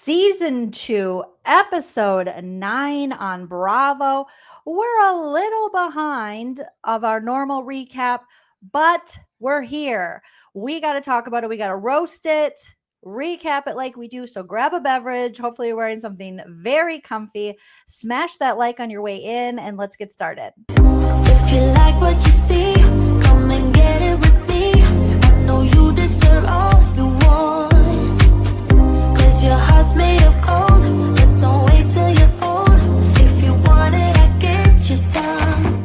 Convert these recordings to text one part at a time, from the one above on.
Season 2, Episode 9 on Bravo. We're a little behind of our normal recap, but we're here. We got to talk about it. We got to roast it, recap it like we do. So grab a beverage. Hopefully you're wearing something very comfy. Smash that like on your way in, and let's get started. If you like what you see, come and get it with me. I know you deserve all you want. Your heart's made of gold, but don't wait till you're old. If you want it, I get you some.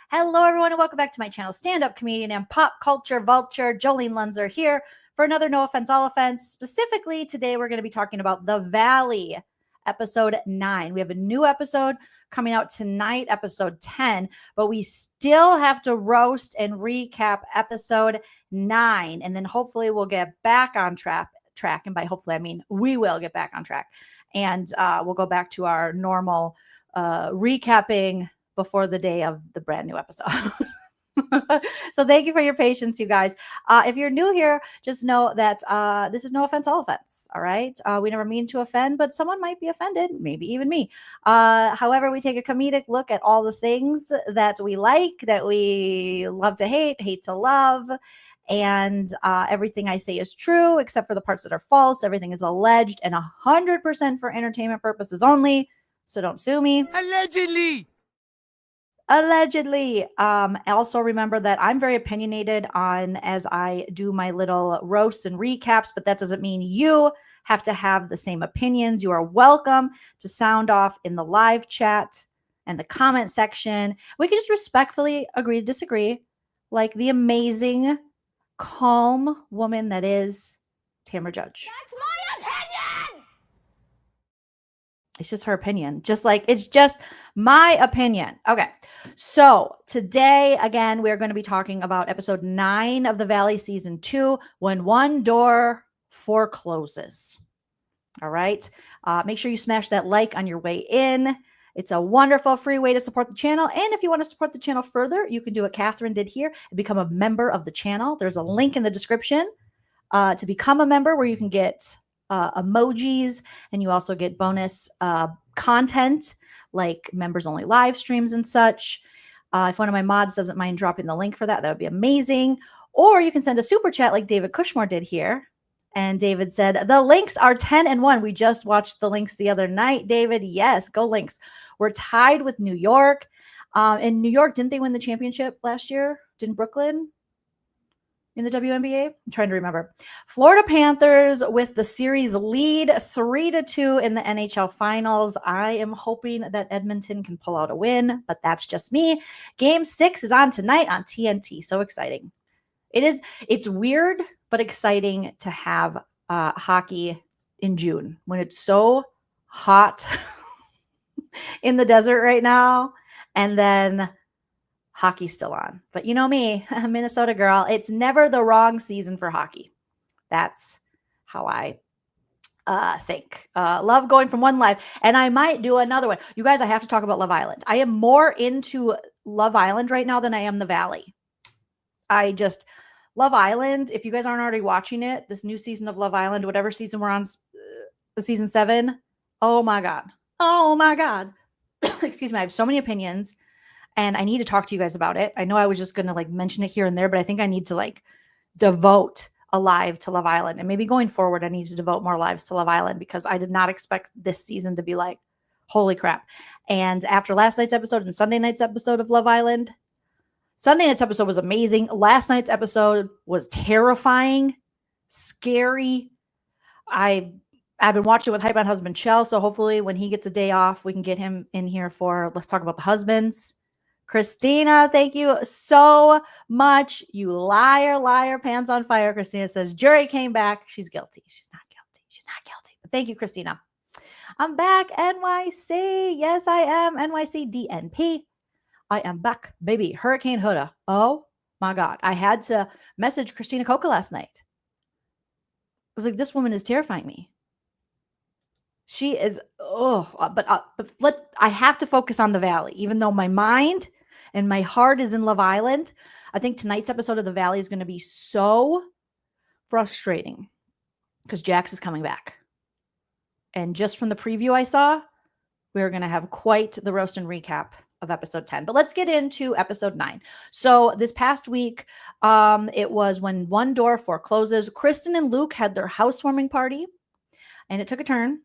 Hello, everyone, and welcome back to my channel. Stand-up comedian and pop culture vulture Joleen Lunzer here for another No Offense, All Offense. Specifically, today we're going to be talking about The Valley, episode 9. We have a new episode coming out tonight, episode 10, but we still have to roast and recap episode 9, and then hopefully we'll get back on track. And by hopefully I mean we will get back on track, and we'll go back to our normal recapping before the day of the brand new episode. So thank you for your patience, you guys. If you're new here, just know that this is No Offense, All Offense. All right. We never mean to offend, but someone might be offended, maybe even me. However, we take a comedic look at all the things that we like, that we love to hate to love. And everything I say is true, except for the parts that are false. Everything is alleged and 100% for entertainment purposes only. So don't sue me. Allegedly. Also remember that I'm very opinionated as I do my little roasts and recaps, but that doesn't mean you have to have the same opinions. You are welcome to sound off in the live chat and the comment section. We can just respectfully agree to disagree, like the amazing, calm woman that is Tamra Judge. That's my opinion! It's just her opinion. It's just my opinion. Okay. So today, again, we're going to be talking about episode 9 of The Valley season 2, When One Door Forecloses. All right. Make sure you smash that like on your way in. It's a wonderful free way to support the channel. And if you want to support the channel further, you can do what Catherine did here and become a member of the channel. There's a link in the description to become a member where you can get emojis, and you also get bonus content like members only live streams and such. If one of my mods doesn't mind dropping the link for that, that would be amazing. Or you can send a super chat like David Cushmore did here. And David said, the Lynx are 10-1. We just watched the Lynx the other night, David. Yes, go Lynx. We're tied with New York. In New York, didn't they win the championship last year? Didn't Brooklyn in the WNBA? I'm trying to remember. Florida Panthers with the series lead 3-2 in the NHL Finals. I am hoping that Edmonton can pull out a win, but that's just me. Game 6 is on tonight on TNT. So exciting. It's weird, but exciting to have hockey in June when it's so hot in the desert right now, and then hockey's still on. But you know me, I'm a Minnesota girl. It's never the wrong season for hockey. That's how I think. Love going from one live, and I might do another one. You guys, I have to talk about Love Island. I am more into Love Island right now than I am The Valley. Love Island, if you guys aren't already watching it, this new season of Love Island, whatever season we're on, season 7, oh my God. Oh my God. Excuse me. I have so many opinions, and I need to talk to you guys about it. I know I was just going to mention it here and there, but I think I need to devote a live to Love Island. And maybe going forward, I need to devote more lives to Love Island, because I did not expect this season to be holy crap. And after last night's episode and Sunday night's episode of Love Island, Sunday night's episode was amazing. Last night's episode was terrifying, scary. I've been watching with Hype on Husband Chell, so hopefully when he gets a day off, we can get him in here for Let's Talk About the Husbands. Christina, thank you so much. You liar, pants on fire. Christina says, jury came back. She's guilty. She's not guilty. She's not guilty. But thank you, Christina. I'm back, NYC. Yes, I am. NYC DNP. I am back, baby. Hurricane Huda. Oh my God. I had to message Christina Coca last night. I was like, this woman is terrifying me. She is, but I have to focus on The Valley, even though my mind and my heart is in Love Island. I think tonight's episode of The Valley is going to be so frustrating because Jax is coming back. And just from the preview I saw, we're going to have quite the roast and recap of episode 10. But let's get into episode 9. So this past week, it was when One Door Forecloses. Kristen and Luke had their housewarming party, and it took a turn.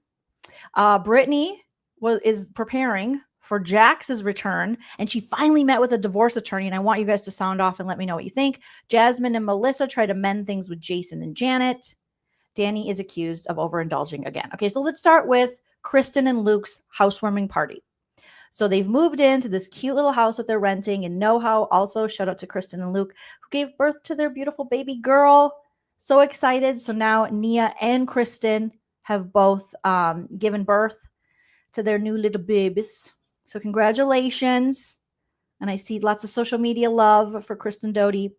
Brittany is preparing for Jax's return, and she finally met with a divorce attorney, and I want you guys to sound off and let me know what you think. Jasmine and Melissa try to mend things with Jason and Janet. Danny is accused of overindulging again. Okay, so let's start with Kristen and Luke's housewarming party. So they've moved into this cute little house that they're renting in NoHo. Also, shout out to Kristen and Luke, who gave birth to their beautiful baby girl. So excited. So now Nia and Kristen have both given birth to their new little babies. So congratulations. And I see lots of social media love for kristendoute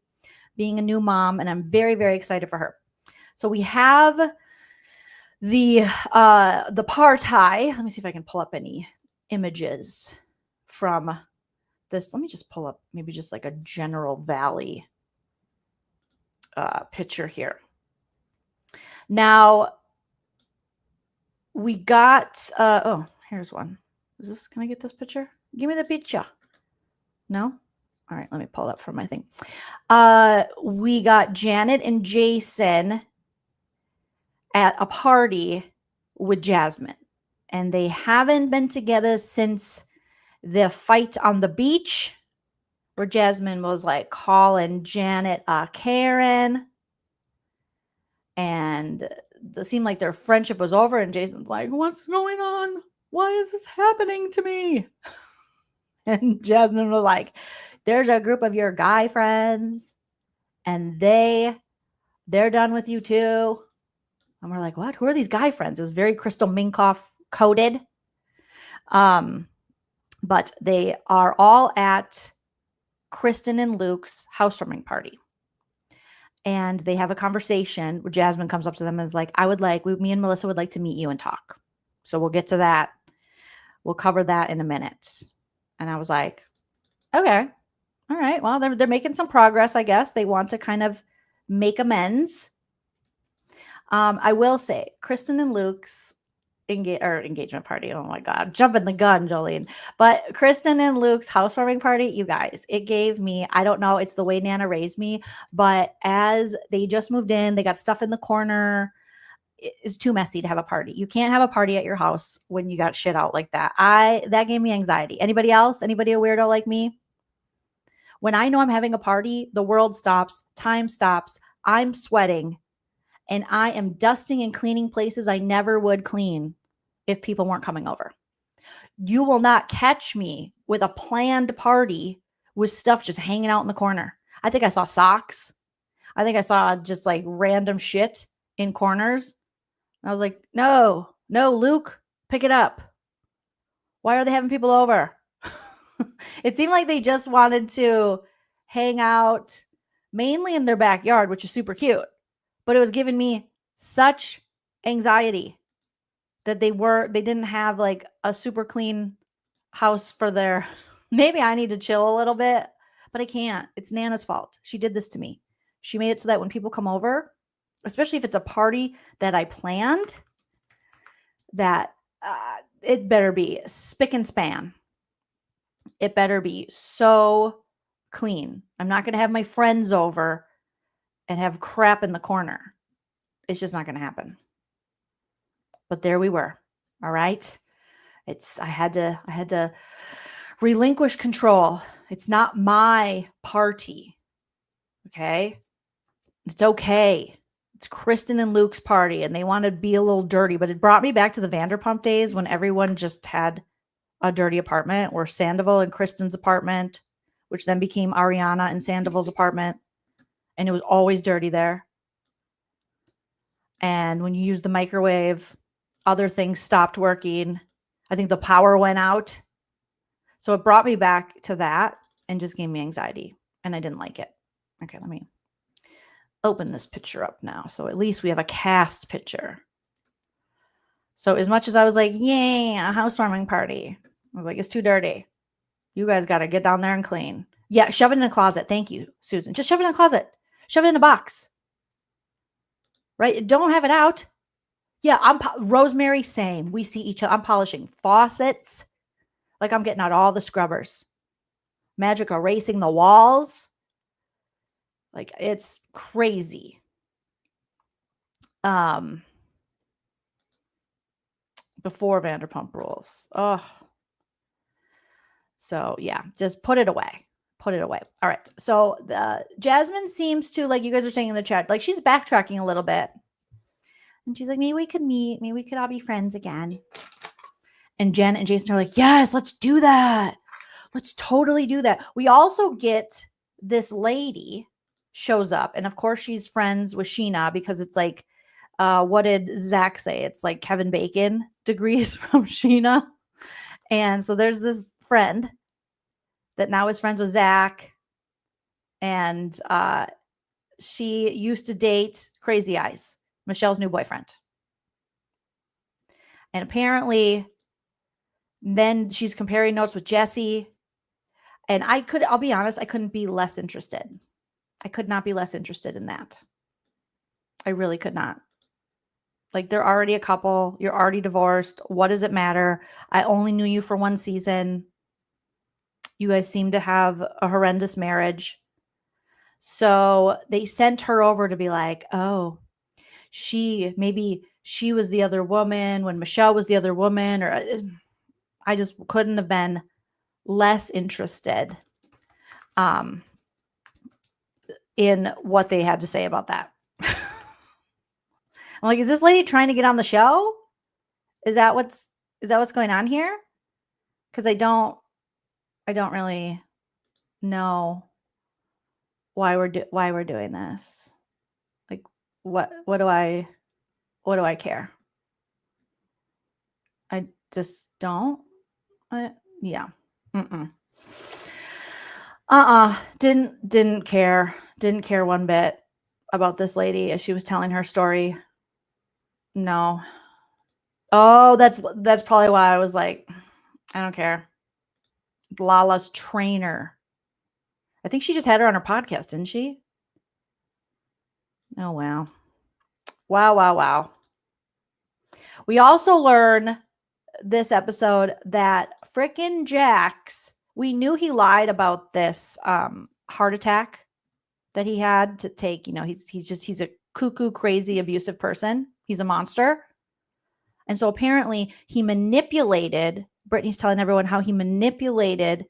being a new mom, and I'm very, very excited for her. So we have the party. Let me see if I can pull up any images from this. Let me just pull up maybe just like a general valley picture here. Now we got oh, here's one. Is this, can I get this picture? Give me the picture. No? All right, let me pull it up from my thing. We got Janet and Jason at a party with Jasmine, and they haven't been together since the fight on the beach where Jasmine was like calling Janet Karen, and it seemed like their friendship was over, and Jason's like, what's going on? Why is this happening to me? And Jasmine was like, there's a group of your guy friends, and they're done with you too. And we're like, what? Who are these guy friends? It was very Crystal Minkoff coded. But they are all at Kristen and Luke's housewarming party. And they have a conversation where Jasmine comes up to them and is like, me and Melissa would like to meet you and talk. So we'll get to that. We'll cover that in a minute. And I was like, okay, all right. Well, they're making some progress, I guess. They want to kind of make amends. I will say, Kristen and Luke's engagement party. Oh my God, jumping the gun, Joleen. But Kristen and Luke's housewarming party, you guys, it gave me, I don't know, it's the way Nana raised me, but as they just moved in, they got stuff in the corner. It's too messy to have a party. You can't have a party at your house when you got shit out like that. That gave me anxiety. Anybody else? Anybody a weirdo like me? When I know I'm having a party, the world stops, time stops, I'm sweating, and I am dusting and cleaning places I never would clean if people weren't coming over. You will not catch me with a planned party with stuff just hanging out in the corner. I think I saw socks. I think I saw just like random shit in corners. And I was like, no, Luke, pick it up. Why are they having people over? It seemed like they just wanted to hang out mainly in their backyard, which is super cute. But it was giving me such anxiety that they didn't have like a super clean house for their, maybe I need to chill a little bit, but I can't. It's Nana's fault. She did this to me. She made it so that when people come over, especially if it's a party that I planned, that it better be spick and span. It better be so clean. I'm not going to have my friends over and have crap in the corner. It's just not going to happen. But there we were. All right. I had to relinquish control. It's not my party. Okay. It's okay. It's Kristen and Luke's party, and they want to be a little dirty, but it brought me back to the Vanderpump days when everyone just had a dirty apartment, or Sandoval and Kristen's apartment, which then became Ariana and Sandoval's apartment. And it was always dirty there. And when you use the microwave, other things stopped working. I think the power went out. So it brought me back to that and just gave me anxiety. And I didn't like it. Okay, let me open this picture up now. So at least we have a cast picture. So as much as I was like, yay, a housewarming party, I was like, it's too dirty. You guys got to get down there and clean. Yeah, shove it in a closet. Thank you, Susan. Just shove it in a closet. Shove it in a box. Right? Don't have it out. Yeah, Rosemary, same. We see each other. I'm polishing faucets. Like I'm getting out all the scrubbers. Magic erasing the walls. Like it's crazy. Before Vanderpump Rules. Oh. So yeah, just put it away. Put it away. All right. So Jasmine seems to, like you guys are saying in the chat, like she's backtracking a little bit. And she's like, maybe we could meet. Maybe we could all be friends again. And Jen and Jason are like, yes, let's do that. Let's totally do that. We also get this lady shows up. And of course, she's friends with Sheena because it's like, what did Zach say? It's like Kevin Bacon degrees from Sheena. And so there's this friend that now is friends with Zach. And she used to date Crazy Eyes, Michelle's new boyfriend. And apparently, then she's comparing notes with Jesse. And I'll be honest, I couldn't be less interested. I could not be less interested in that. I really could not. Like, they're already a couple. You're already divorced. What does it matter? I only knew you for one season. You guys seem to have a horrendous marriage. So they sent her over to be like, oh, maybe she was the other woman when Michelle was the other woman. Or I just couldn't have been less interested in what they had to say about that. I'm like, is this lady trying to get on the show? Is that what's going on here? Because I don't really know why we're doing this. Like, what do I care? I just don't. Yeah. Didn't care. Didn't care one bit about this lady as she was telling her story. No. Oh, that's probably why I was like, I don't care. Lala's trainer. I think she just had her on her podcast, didn't she? Oh, wow. Wow. We also learn this episode that frickin' Jax, we knew he lied about this heart attack that he had to take. You know, he's a cuckoo, crazy, abusive person. He's a monster. And so apparently he manipulated, Brittany's telling everyone how he manipulated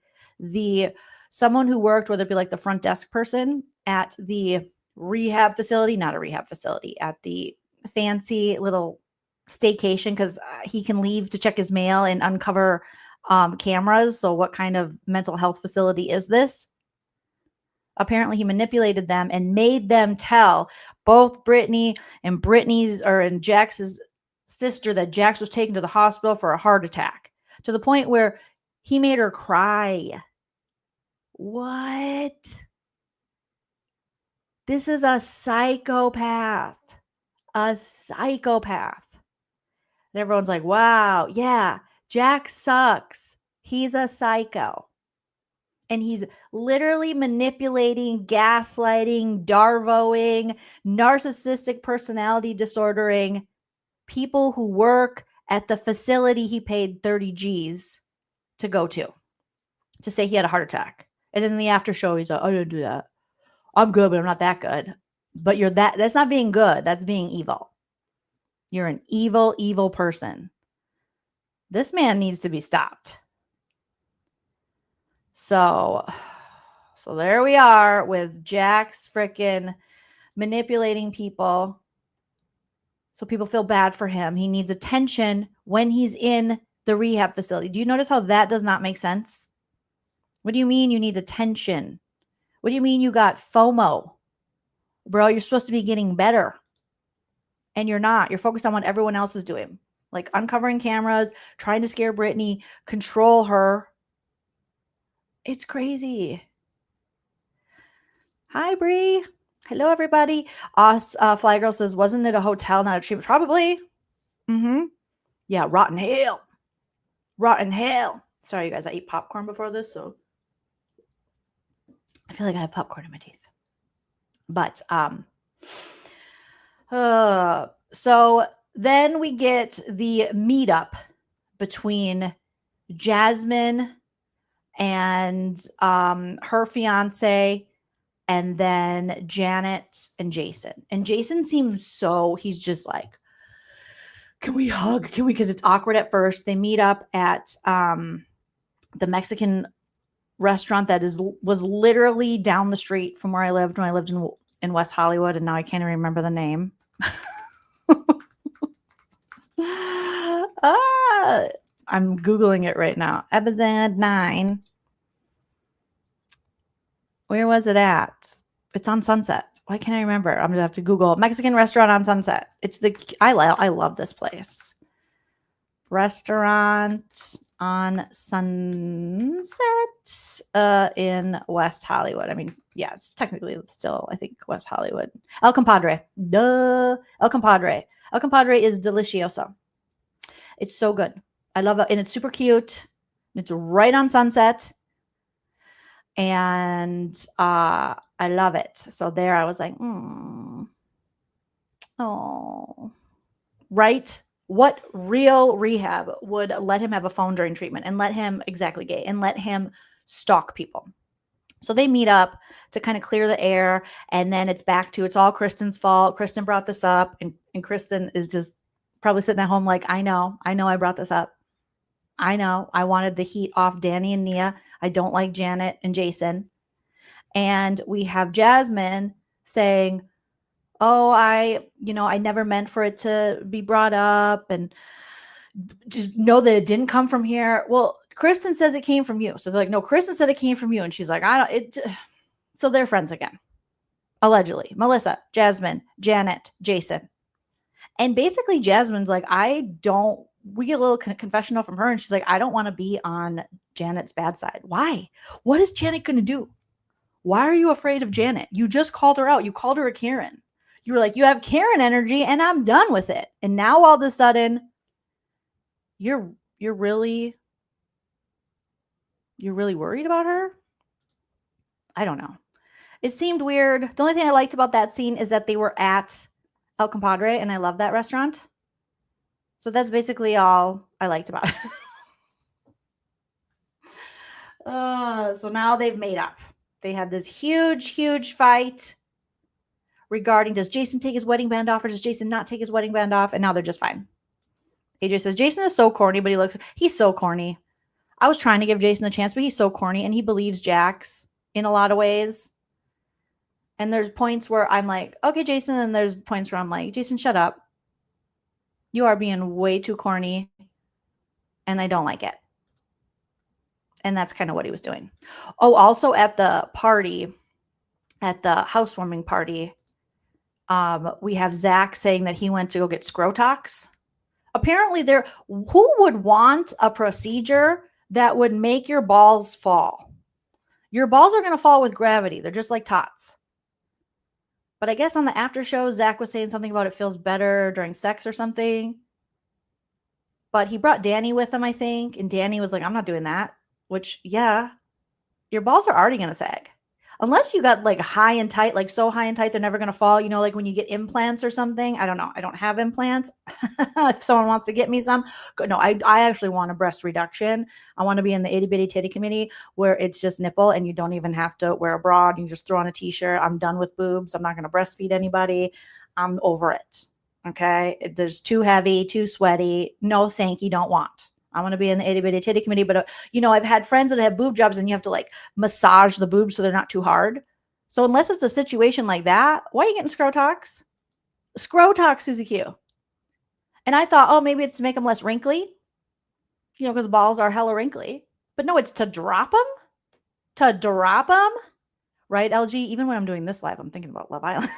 someone who worked, whether it be like the front desk person at the rehab facility, not a rehab facility, at the fancy little staycation, because he can leave to check his mail and uncover cameras. So what kind of mental health facility is this? Apparently he manipulated them and made them tell both Brittany and Jax's sister that Jax was taken to the hospital for a heart attack, to the point where he made her cry. What? This is a psychopath. A psychopath. And everyone's like, wow, yeah, Jax sucks. He's a psycho. And he's literally manipulating, gaslighting, darvoing, narcissistic personality disordering people who work at the facility he paid 30 G's to go to say he had a heart attack. And in the after show, he's like, I didn't do that. I'm good, but I'm not that good. But that's not being good. That's being evil. You're an evil, evil person. This man needs to be stopped. So there we are with Jax frickin' manipulating people so people feel bad for him. He needs attention when he's in the rehab facility. Do you notice how that does not make sense? What do you mean you need attention? What do you mean you got FOMO? Bro, you're supposed to be getting better. And you're not. You're focused on what everyone else is doing. Like uncovering cameras, trying to scare Brittany, control her. It's crazy. Hi, Bree. Hello, everybody. Fly Girl says, wasn't it a hotel, not a treatment? Probably. Yeah, rotten hell. Rotten hell. Sorry, you guys. I ate popcorn before this, so I feel like I have popcorn in my teeth. But so then we get the meetup between Jasmine and her fiance, and then Janet and Jason. And Jason seems he's just like, can we hug? Can we? Because it's awkward at first. They meet up at the Mexican restaurant that was literally down the street from where I lived when I lived in West Hollywood, and now I can't even remember the name. I'm Googling it right now. Episode 9. Where was it at? It's on Sunset. Why can't I remember? I'm gonna have to Google Mexican restaurant on Sunset. I love this place. Restaurant on Sunset in West Hollywood. I mean, yeah, it's technically still, I think, West Hollywood. El Compadre. Duh. El Compadre. El Compadre is delicioso. It's so good. I love it. And it's super cute. It's right on Sunset. And I love it. So there I was like, oh, right? What real rehab would let him have a phone during treatment and let him and let him stalk people? So they meet up to kind of clear the air. And then it's all Kristen's fault. Kristen brought this up. And Kristen is just probably sitting at home like, I know I brought this up. I know I wanted the heat off Danny and Nia. I don't like Janet and Jason. And we have Jasmine saying, oh, I never meant for it to be brought up, and just know that it didn't come from here. Well, Kristen says it came from you. So they're like, no, Kristen said it came from you. And she's like, so they're friends again. Allegedly. Melissa, Jasmine, Janet, Jason. And basically Jasmine's like, we get a little confessional from her, and she's like, I don't want to be on Janet's bad side. Why? What is Janet going to do? Why are you afraid of Janet? You just called her out. You called her a Karen. You were like, you have Karen energy and I'm done with it. And now all of a sudden you're really worried about her? I don't know. It seemed weird. The only thing I liked about that scene is that they were at El Compadre, and I love that restaurant. So that's basically all I liked about it. So now they've made up. They had this huge fight regarding, does Jason take his wedding band off or does Jason not take his wedding band off? And now they're just fine. AJ says, Jason is so corny, but he's so corny. I was trying to give Jason a chance, but he's so corny, and he believes Jax in a lot of ways. And there's points where I'm like, okay, Jason. And there's points where I'm like, Jason, shut up. You are being way too corny, and I don't like it. And that's kind of what he was doing. Oh, also at the party, at the housewarming party, we have Zach saying that he went to go get Scrotox. Apparently who would want a procedure that would make your balls fall? Your balls are going to fall with gravity. They're just like tots. But I guess on the after show, Zach was saying something about it feels better during sex or something. But he brought Danny with him, I think. And Danny was like, I'm not doing that. Which, yeah, your balls are already going to sag. Unless you got like high and tight, like so high and tight, they're never going to fall. You know, like when you get implants or something. I don't know. I don't have implants. If someone wants to get me some. No, I actually want a breast reduction. I want to be in the itty bitty titty committee where it's just nipple and you don't even have to wear a bra. You just throw on a t-shirt. I'm done with boobs. I'm not going to breastfeed anybody. I'm over it. Okay. It's too heavy, too sweaty. No, thank you. Don't want. I want to be in the itty bitty titty committee, but I've had friends that have boob jobs and you have to like massage the boobs so they're not too hard. So unless it's a situation like that, why are you getting Scrotox? Scrotox, Susie Q. And I thought, oh, maybe it's to make them less wrinkly, because balls are hella wrinkly. But no, it's to drop them. To drop them, right? LG. Even when I'm doing this live, I'm thinking about Love Island.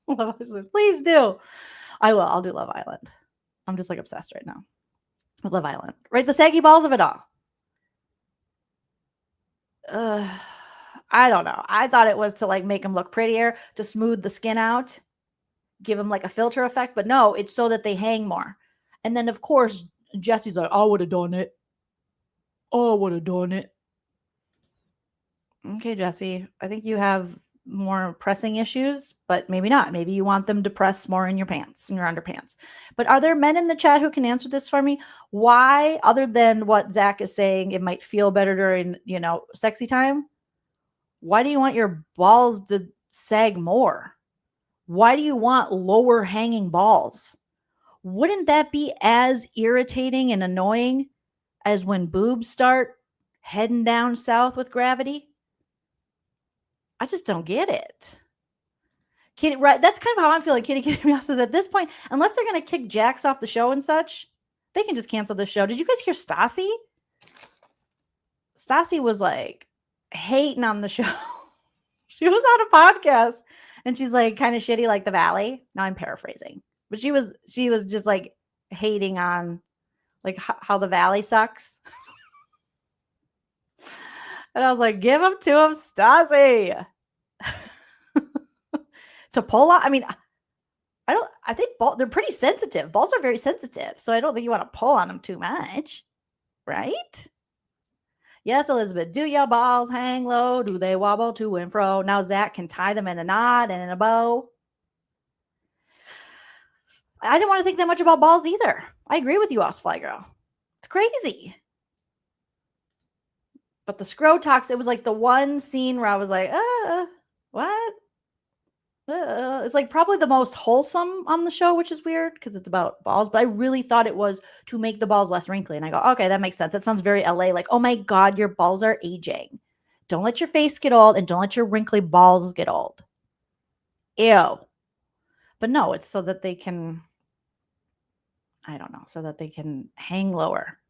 Love Island. Please do. I will. I'll do Love Island. I'm just like obsessed right now with Love Island, right? The saggy balls of it all. I don't know. I thought it was to like make them look prettier, to smooth the skin out, give them like a filter effect, but no, it's so that they hang more. And then of course, Jesse's like, I would have done it. Oh, I would have done it. Okay, Jesse, I think you have more pressing issues, but maybe not. Maybe you want them to press more in your pants, in your underpants. But are there men in the chat who can answer this for me? Why, other than what Zach is saying, it might feel better during, sexy time? Why do you want your balls to sag more? Why do you want lower hanging balls? Wouldn't that be as irritating and annoying as when boobs start heading down south with gravity? I just don't get it. Kitty, right? That's kind of how I'm feeling. Kitty Mouse says at this point, unless they're going to kick Jax off the show and such, they can just cancel the show. Did you guys hear Stassi? Stassi was like hating on the show. She was on a podcast and she's like kind of shitty like the Valley. Now I'm paraphrasing, but she was just like hating on like how the Valley sucks. And I was like, give them to him, Stassi. Portola, I mean, I think they're pretty sensitive. Balls are very sensitive. So I don't think you want to pull on them too much. Right? Yes, Elizabeth. Do your balls hang low? Do they wobble to and fro? Now Zach can tie them in a knot and in a bow. I didn't want to think that much about balls either. I agree with you, Osfly Girl. It's crazy. But the scro talks, it was like the one scene where I was like, what? It's like probably the most wholesome on the show, which is weird because it's about balls. But I really thought it was to make the balls less wrinkly. And I go, okay, that makes sense. That sounds very LA. Like, oh my God, your balls are aging. Don't let your face get old and don't let your wrinkly balls get old. Ew. But no, it's so that they can, I don't know, so that they can hang lower.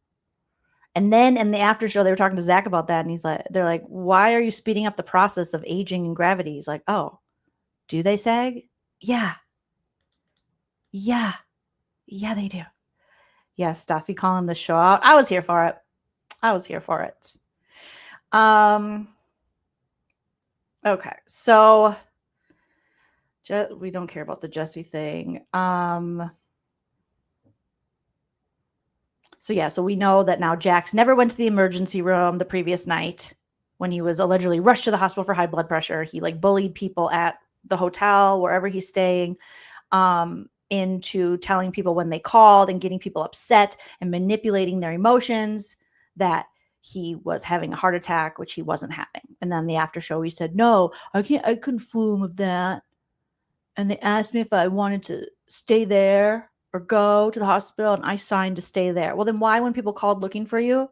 And then in the after show, they were talking to Zach about that. And they're like, why are you speeding up the process of aging and gravity? He's like, oh. Do they sag? Yeah. Yeah. Yeah, they do. Yeah, Stassi calling the show out. I was here for it. Okay. So we don't care about the Jesse thing. So we know that now Jax never went to the emergency room the previous night when he was allegedly rushed to the hospital for high blood pressure. He like bullied people at the hotel, wherever he's staying, into telling people when they called and getting people upset and manipulating their emotions that he was having a heart attack, which he wasn't having. And then the after show, he said, no, I couldn't fool him with that. And they asked me if I wanted to stay there or go to the hospital, and I signed to stay there. Well, then why, when people called looking for you,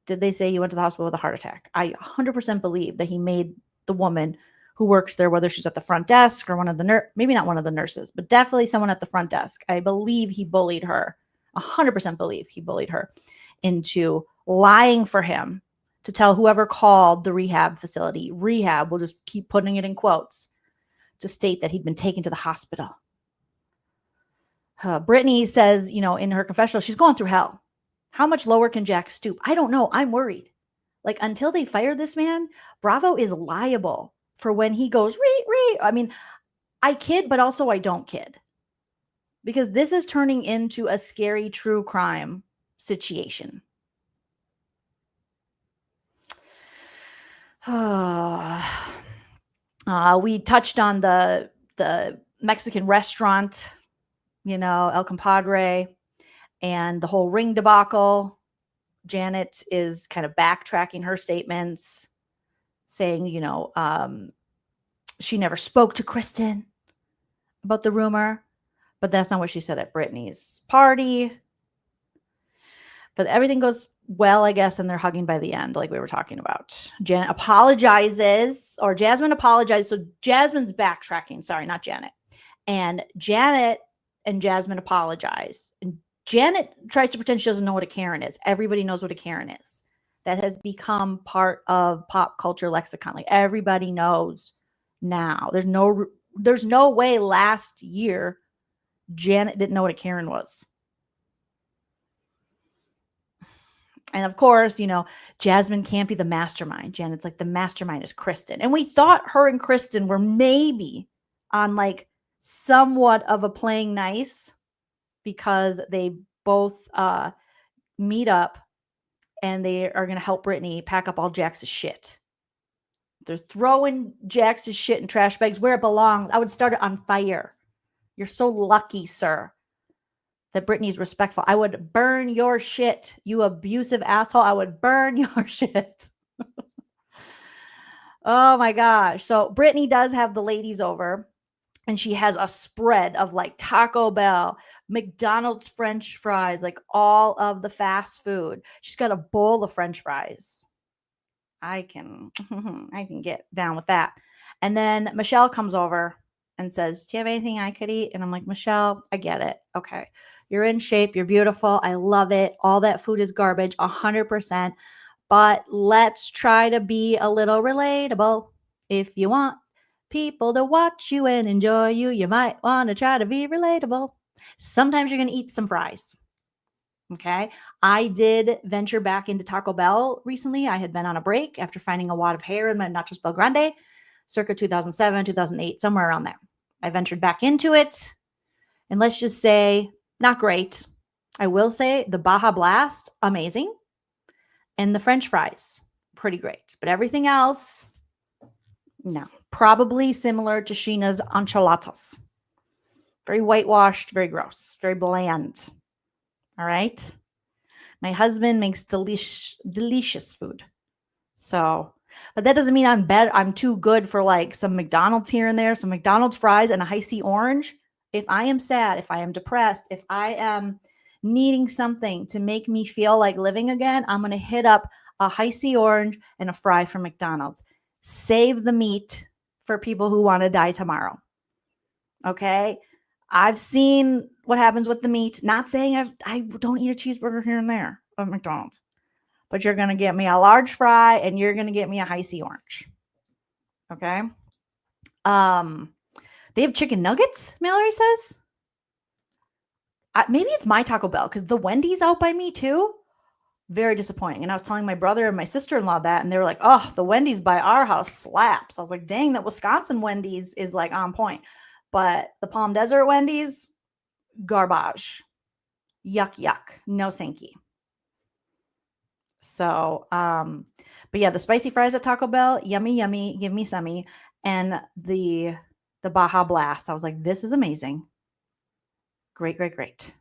did they say you went to the hospital with a heart attack? I 100% believe that he made the woman who works there, whether she's at the front desk or one of the maybe not one of the nurses, but definitely someone at the front desk. I believe he bullied her, 100% believe he bullied her into lying for him to tell whoever called the rehab facility, rehab, we'll just keep putting it in quotes, to state that he'd been taken to the hospital. Brittany says, in her confessional, she's going through hell. How much lower can Jack stoop? I don't know. I'm worried. Like, until they fire this man, Bravo is liable for when he goes, I mean, I kid, but also I don't kid. Because this is turning into a scary true crime situation. We touched on the Mexican restaurant, El Compadre, and the whole ring debacle. Janet is kind of backtracking her statements, saying, she never spoke to Kristen about the rumor, but that's not what she said at Brittany's party. But everything goes well, I guess, and they're hugging by the end, like we were talking about. Jasmine apologizes. So Jasmine's backtracking. Sorry, not Janet. And Janet and Jasmine apologize. And Janet tries to pretend she doesn't know what a Karen is. Everybody knows what a Karen is. That has become part of pop culture lexicon. Like, everybody knows now. There's no way last year Janet didn't know what a Karen was. And of course, Jasmine can't be the mastermind. Janet's like, the mastermind is Kristen. And we thought her and Kristen were maybe on like somewhat of a playing nice, because they both meet up and they are going to help Brittany pack up all Jax's shit. They're throwing Jax's shit in trash bags where it belongs. I would start it on fire. You're so lucky, sir, that Brittany's respectful. I would burn your shit, you abusive asshole. I would burn your shit. Oh my gosh. So Brittany does have the ladies over, and she has a spread of like Taco Bell, McDonald's French fries, like all of the fast food. She's got a bowl of French fries. I can get down with that. And then Michelle comes over and says, "Do you have anything I could eat?" And I'm like, "Michelle, I get it. Okay. You're in shape. You're beautiful. I love it. All that food is garbage, 100%. But let's try to be a little relatable. If you want people to watch you and enjoy you, you might want to try to be relatable. Sometimes you're going to eat some fries." Okay. I did venture back into Taco Bell recently. I had been on a break after finding a wad of hair in my Nachos Bel Grande, circa 2007, 2008, somewhere around there. I ventured back into it, and let's just say, not great. I will say the Baja Blast, amazing. And the French fries, pretty great. But everything else, no. Probably similar to Sheena's enchiladas. Very whitewashed, very gross, very bland. All right. My husband makes delicious food. So, but that doesn't mean I'm too good for like some McDonald's here and there, some McDonald's fries and a high C orange. If I am sad, if I am depressed, if I am needing something to make me feel like living again, I'm going to hit up a high C orange and a fry from McDonald's. Save the meat for people who want to die tomorrow. Okay. I've seen what happens with the meat. Not saying I don't eat a cheeseburger here and there at McDonald's, but you're going to get me a large fry and you're going to get me a high C orange. Okay. They have chicken nuggets, Mallory says. Maybe it's my Taco Bell because the Wendy's out by me too. Very disappointing. And I was telling my brother and my sister-in-law that, and they were like, "Oh, the Wendy's by our house slaps." I was like, "Dang, that Wisconsin Wendy's is like on point." But the Palm Desert Wendy's, garbage. Yuck, yuck. No thank you. So, but yeah, the spicy fries at Taco Bell, yummy, yummy. Give me some. And the Baja Blast, I was like, this is amazing. Great, great, great.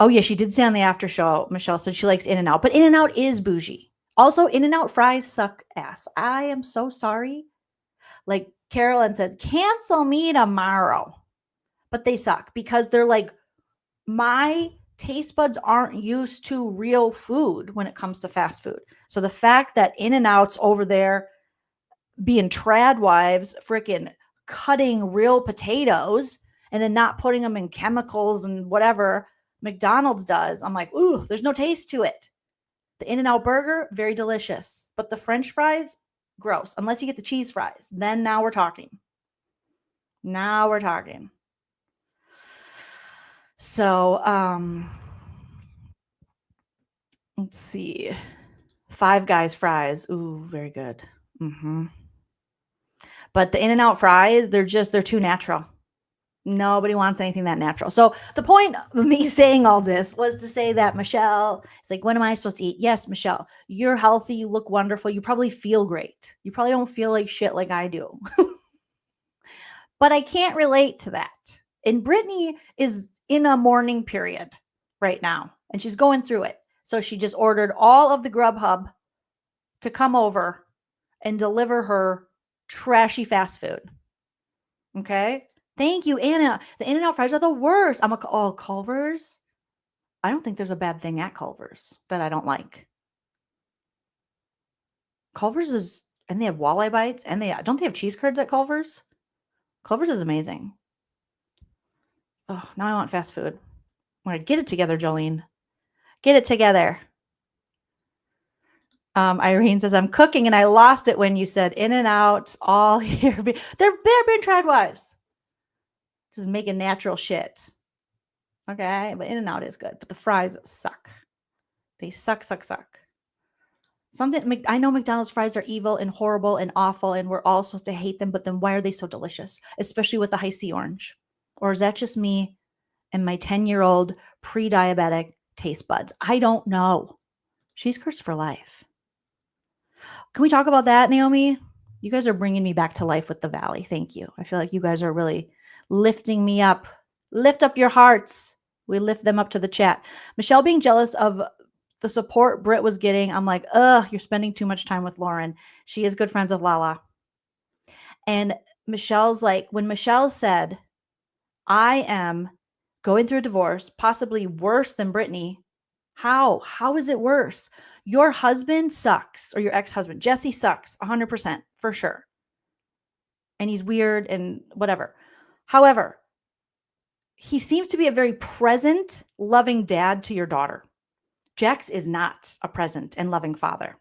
Oh yeah, she did say on the after show, Michelle said she likes In-N-Out, but In-N-Out is bougie. Also, In-N-Out fries suck ass. I am so sorry. Like Carolyn said, cancel me tomorrow. But they suck because they're like, my taste buds aren't used to real food when it comes to fast food. So the fact that In-N-Out's over there being trad wives, freaking cutting real potatoes and then not putting them in chemicals and whatever McDonald's does, I'm like, ooh, there's no taste to it. The In-N-Out burger, very delicious. But the French fries, gross. Unless you get the cheese fries. Then now we're talking. Now we're talking. So, let's see. Five Guys fries. Ooh, very good. But the In-N-Out fries, they're too natural. Nobody wants anything that natural. So the point of me saying all this was to say that Michelle is like, when am I supposed to eat? Yes, Michelle, you're healthy. You look wonderful. You probably feel great. You probably don't feel like shit like I do. But I can't relate to that. And Brittany is in a mourning period right now, and she's going through it. So she just ordered all of the Grubhub to come over and deliver her trashy fast food. Okay? Thank you, Anna. The In-N-Out fries are the worst. Culver's. I don't think there's a bad thing at Culver's that I don't like. Culver's is, and they have walleye bites, and don't they have cheese curds at Culver's? Culver's is amazing. Oh, now I want fast food. I'm gonna get it together, Jolene. Get it together. Irene says, I'm cooking and I lost it when you said In-N-Out, all here. They're being tried wives. Just making natural shit. Okay, but In-N-Out is good, but the fries suck. They suck. I know McDonald's fries are evil and horrible and awful, and we're all supposed to hate them, but then why are they so delicious? Especially with the high C orange. Or is that just me and my 10-year-old pre-diabetic taste buds? I don't know. She's cursed for life. Can we talk about that, Naomi? You guys are bringing me back to life with the Valley. Thank you. I feel like you guys are really lifting me up. Lift up your hearts. We lift them up to the chat. Michelle being jealous of the support Britt was getting. I'm like, ugh, you're spending too much time with Lauren. She is good friends with Lala. And Michelle's like, when Michelle said, I am going through a divorce, possibly worse than Brittany. How? How is it worse? Your husband sucks, or your ex-husband. Jesse sucks 100% for sure. And he's weird and whatever. However, he seems to be a very present, loving dad to your daughter. Jax is not a present and loving father.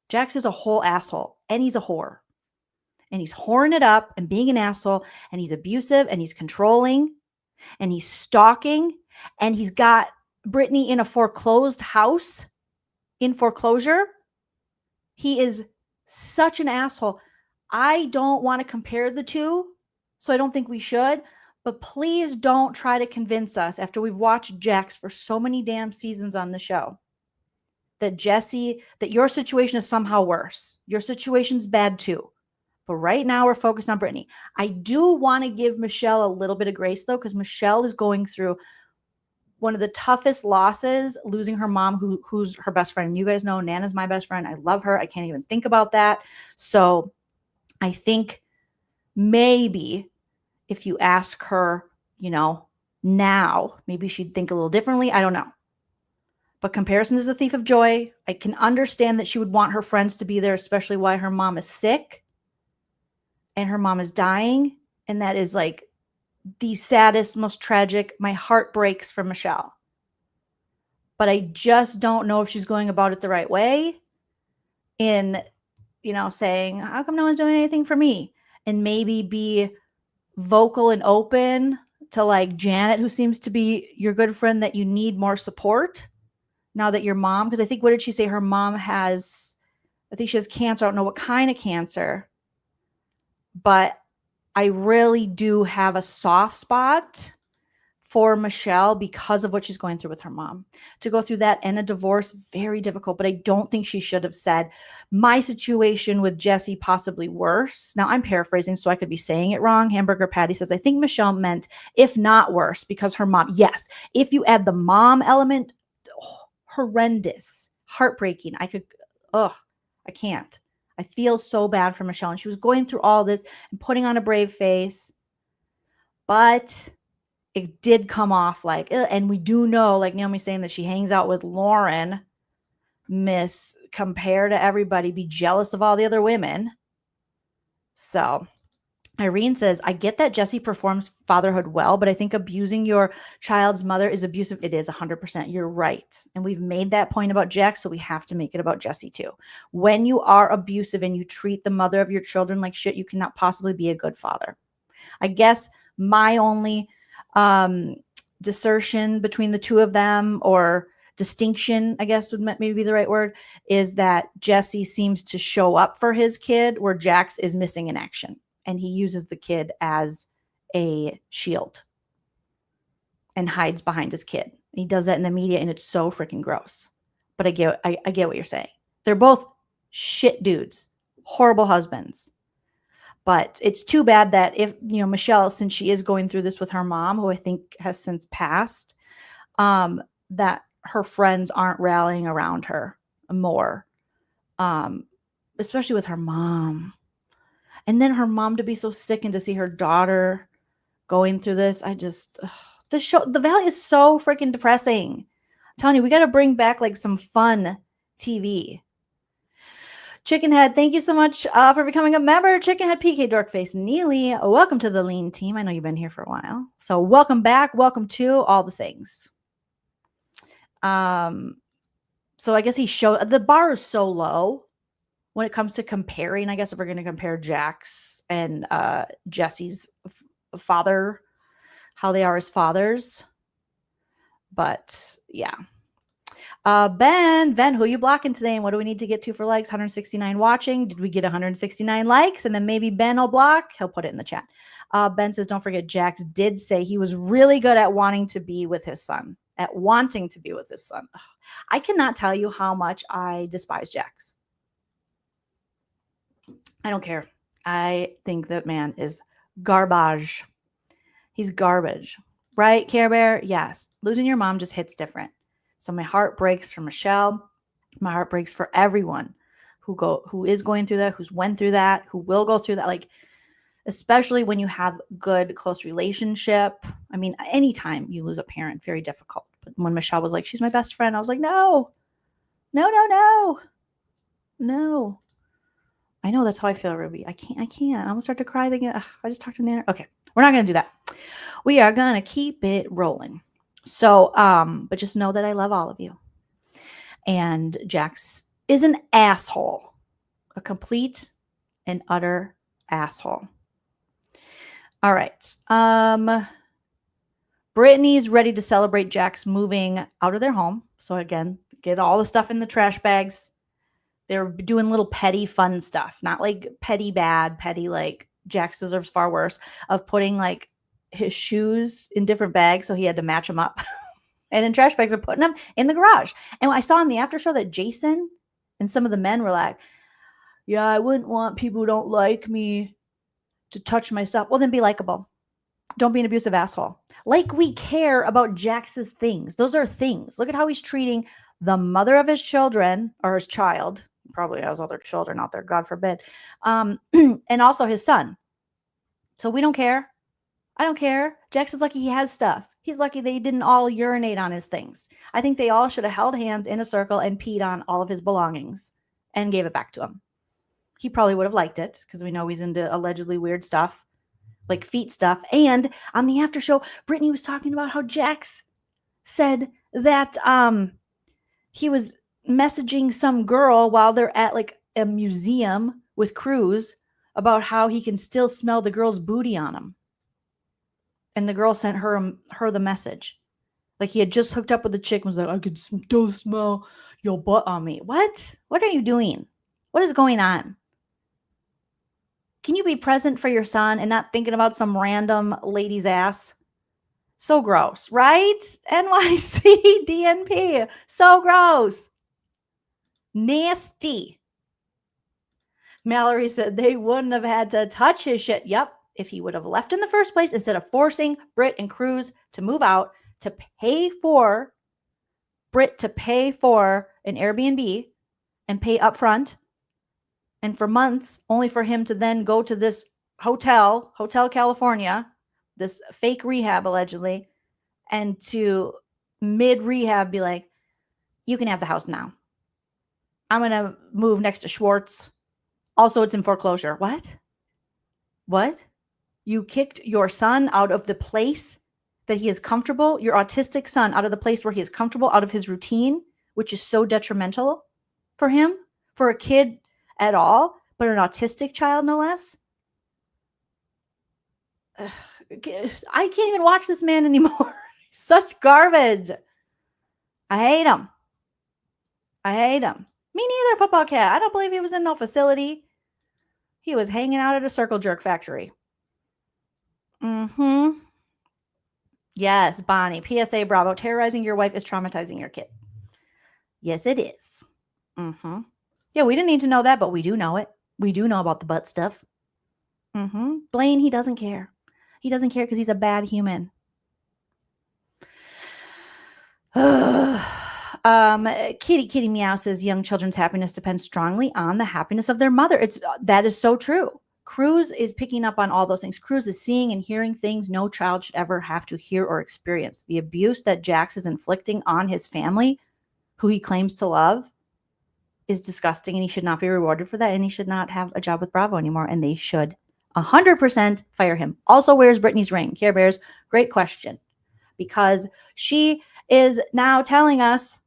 Jax is a whole asshole, and he's a whore. And he's whoring it up and being an asshole, and he's abusive, and he's controlling, and he's stalking, and he's got Brittany in a foreclosed house, in foreclosure. He is such an asshole. I don't want to compare the two, so I don't think we should, but please don't try to convince us after we've watched Jax for so many damn seasons on the show that that your situation is somehow worse. Your situation's bad too. But right now we're focused on Brittany. I do want to give Michelle a little bit of grace though, because Michelle is going through one of the toughest losses, losing her mom, who's her best friend. And you guys know Nana's my best friend. I love her. I can't even think about that. So I think maybe if you ask her, now, maybe she'd think a little differently. I don't know. But comparison is a thief of joy. I can understand that she would want her friends to be there, especially while her mom is sick and her mom is dying. And that is like the saddest, most tragic. My heart breaks for Michelle. But I just don't know if she's going about it the right way in, saying, how come no one's doing anything for me? And maybe be vocal and open to like Janet, who seems to be your good friend, that you need more support now that your mom, because I think, what did she say? Her mom I think she has cancer. I don't know what kind of cancer, but I really do have a soft spot for Michelle because of what she's going through with her mom. To go through that and a divorce, very difficult, but I don't think she should have said, my situation with Jesse possibly worse. Now I'm paraphrasing, so I could be saying it wrong. Hamburger Patty says, I think Michelle meant if not worse because her mom. Yes, if you add the mom element, horrendous, heartbreaking. I can't. I feel so bad for Michelle. And she was going through all this and putting on a brave face. But it did come off like, and we do know, like Naomi's saying, that she hangs out with Lauren, compare to everybody, be jealous of all the other women. So Irene says, I get that Jesse performs fatherhood well, but I think abusing your child's mother is abusive. It is 100%. You're right. And we've made that point about Jax, so we have to make it about Jesse too. When you are abusive and you treat the mother of your children like shit, you cannot possibly be a good father. I guess my only discernment between the two of them, or distinction, I guess would maybe be the right word, is that Jesse seems to show up for his kid where Jax is missing in action. And he uses the kid as a shield and hides behind his kid. He does that in the media, and it's so freaking gross. But I get what you're saying. They're both shit dudes, horrible husbands. But it's too bad that if, Michelle, since she is going through this with her mom, who I think has since passed, that her friends aren't rallying around her more, especially with her mom. And then her mom to be so sick and to see her daughter going through this. The Valley is so freaking depressing. I'm telling you, we got to bring back like some fun TV. Chickenhead, thank you so much for becoming a member. Chickenhead, PK, Dorkface, Neely, welcome to the Lean team. I know you've been here for a while. So welcome back. Welcome to all the things. So I guess the bar is so low when it comes to comparing. I guess if we're going to compare Jax and Jesse's father, how they are as fathers. But yeah. Ben, who are you blocking today? And what do we need to get to for likes? 169 watching. Did we get 169 likes? And then maybe Ben will block. He'll put it in the chat. Ben says, don't forget, Jax did say he was really good at wanting to be with his son. I cannot tell you how much I despise Jax. I don't care. I think that man is garbage. He's garbage. Right, Care Bear? Yes. Losing your mom just hits different. So my heart breaks for Michelle. My heart breaks for everyone who is going through that, who's went through that, who will go through that. Like, especially when you have good, close relationship. I mean, anytime you lose a parent, very difficult. But when Michelle was like, she's my best friend, I was like, no. I know that's how I feel, Ruby. I can't. I'm gonna start to cry thinking, I just talked to Nana. Okay, we're not gonna do that. We are gonna keep it rolling. So, but just know that I love all of you. And Jax is an asshole, a complete and utter asshole. All right. Brittany's ready to celebrate Jax moving out of their home. So again, get all the stuff in the trash bags. They're doing little petty fun stuff, not like petty bad, petty like Jax deserves far worse, of putting like his shoes in different bags so he had to match them up. And in trash bags are putting them in the garage. And I saw in the after show that Jason and some of the men were like, yeah, I wouldn't want people who don't like me to touch my stuff. Well, then be likable. Don't be an abusive asshole. Like we care about Jax's things. Those are things. Look at how he's treating the mother of his children, or his child. He probably has other children out there, God forbid. And also his son. So we don't care. I don't care. Jax is lucky he has stuff. He's lucky they didn't all urinate on his things. I think they all should have held hands in a circle and peed on all of his belongings and gave it back to him. He probably would have liked it because we know he's into allegedly weird stuff, like feet stuff. And on the after show, Brittany was talking about how Jax said that he was messaging some girl while they're at like a museum with Cruz about how he can still smell the girl's booty on him. And the girl sent her the message. Like he had just hooked up with the chick and was like, I can still smell your butt on me. What? What are you doing? What is going on? Can you be present for your son and not thinking about some random lady's ass? So gross, right? NYC DNP. So gross. Nasty. Mallory said they wouldn't have had to touch his shit. Yep. If he would have left in the first place instead of forcing Britt and Cruz to move out, to pay for Britt to pay for an Airbnb and pay up front, and for months only for him to then go to this Hotel California, this fake rehab allegedly, and to mid-rehab be like, you can have the house now. I'm going to move next to Schwartz. Also, it's in foreclosure. What? You kicked your son out of the place that he is comfortable, your autistic son out of the place where he is comfortable, out of his routine, which is so detrimental for him, for a kid at all, but an autistic child no less. I can't even watch this man anymore. He's such garbage. I hate him. Me neither, football cat. I don't believe he was in no facility. He was hanging out at a circle jerk factory. Yes, Bonnie. PSA Bravo. Terrorizing your wife is traumatizing your kid. Yes, it is. Yeah, we didn't need to know that, but we do know it. We do know about the butt stuff. Blaine, he doesn't care. He doesn't care because he's a bad human. Kitty Meow says young children's happiness depends strongly on the happiness of their mother. That is so true. Cruz is picking up on all those things. Cruz is seeing and hearing things no child should ever have to hear or experience. The abuse that Jax is inflicting on his family, who he claims to love, is disgusting, and he should not be rewarded for that, and he should not have a job with Bravo anymore, and they should 100% fire him. Also, where's Brittany's ring? Care Bears, great question, because she is now telling us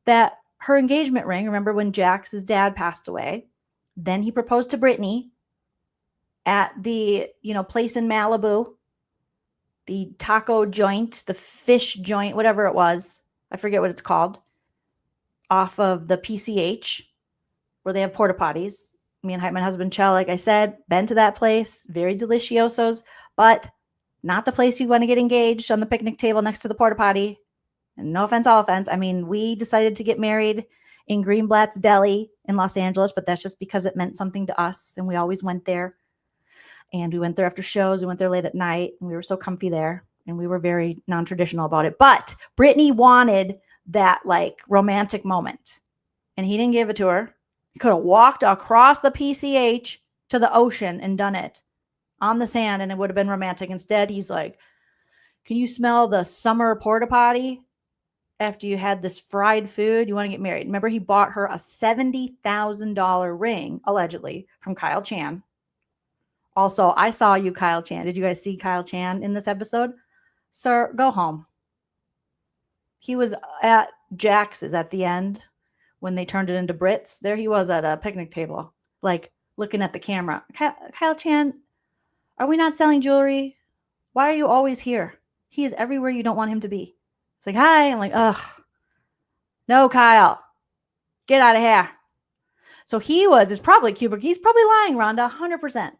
that her engagement ring, remember when Jax's dad passed away, then he proposed to Brittany at the, place in Malibu, the taco joint, the fish joint, whatever it was. I forget what it's called. Off of the PCH, where they have porta potties. Me and my husband Chell, like I said, been to that place. Very deliciosos, but not the place you want to get engaged on the picnic table next to the porta potty. And no offense, all offense. I mean, we decided to get married in Greenblatt's Deli in Los Angeles, but that's just because it meant something to us. And we always went there. And we went there after shows. We went there late at night. And we were so comfy there. And we were very non-traditional about it. But Brittany wanted that like romantic moment. And he didn't give it to her. He could have walked across the PCH to the ocean and done it on the sand, and it would have been romantic. Instead, he's like, can you smell the summer porta potty after you had this fried food? You want to get married? Remember, he bought her a $70,000 ring, allegedly, from Kyle Chan. Also, I saw you, Kyle Chan. Did you guys see Kyle Chan in this episode? Sir, go home. He was at Jax's at the end when they turned it into Britt's. There he was at a picnic table, like looking at the camera. Kyle Chan, are we not selling jewelry? Why are you always here? He is everywhere you don't want him to be. It's like, hi. I'm like, ugh. No, Kyle. Get out of here. So it's probably Kubrick. He's probably lying, Rhonda, 100%.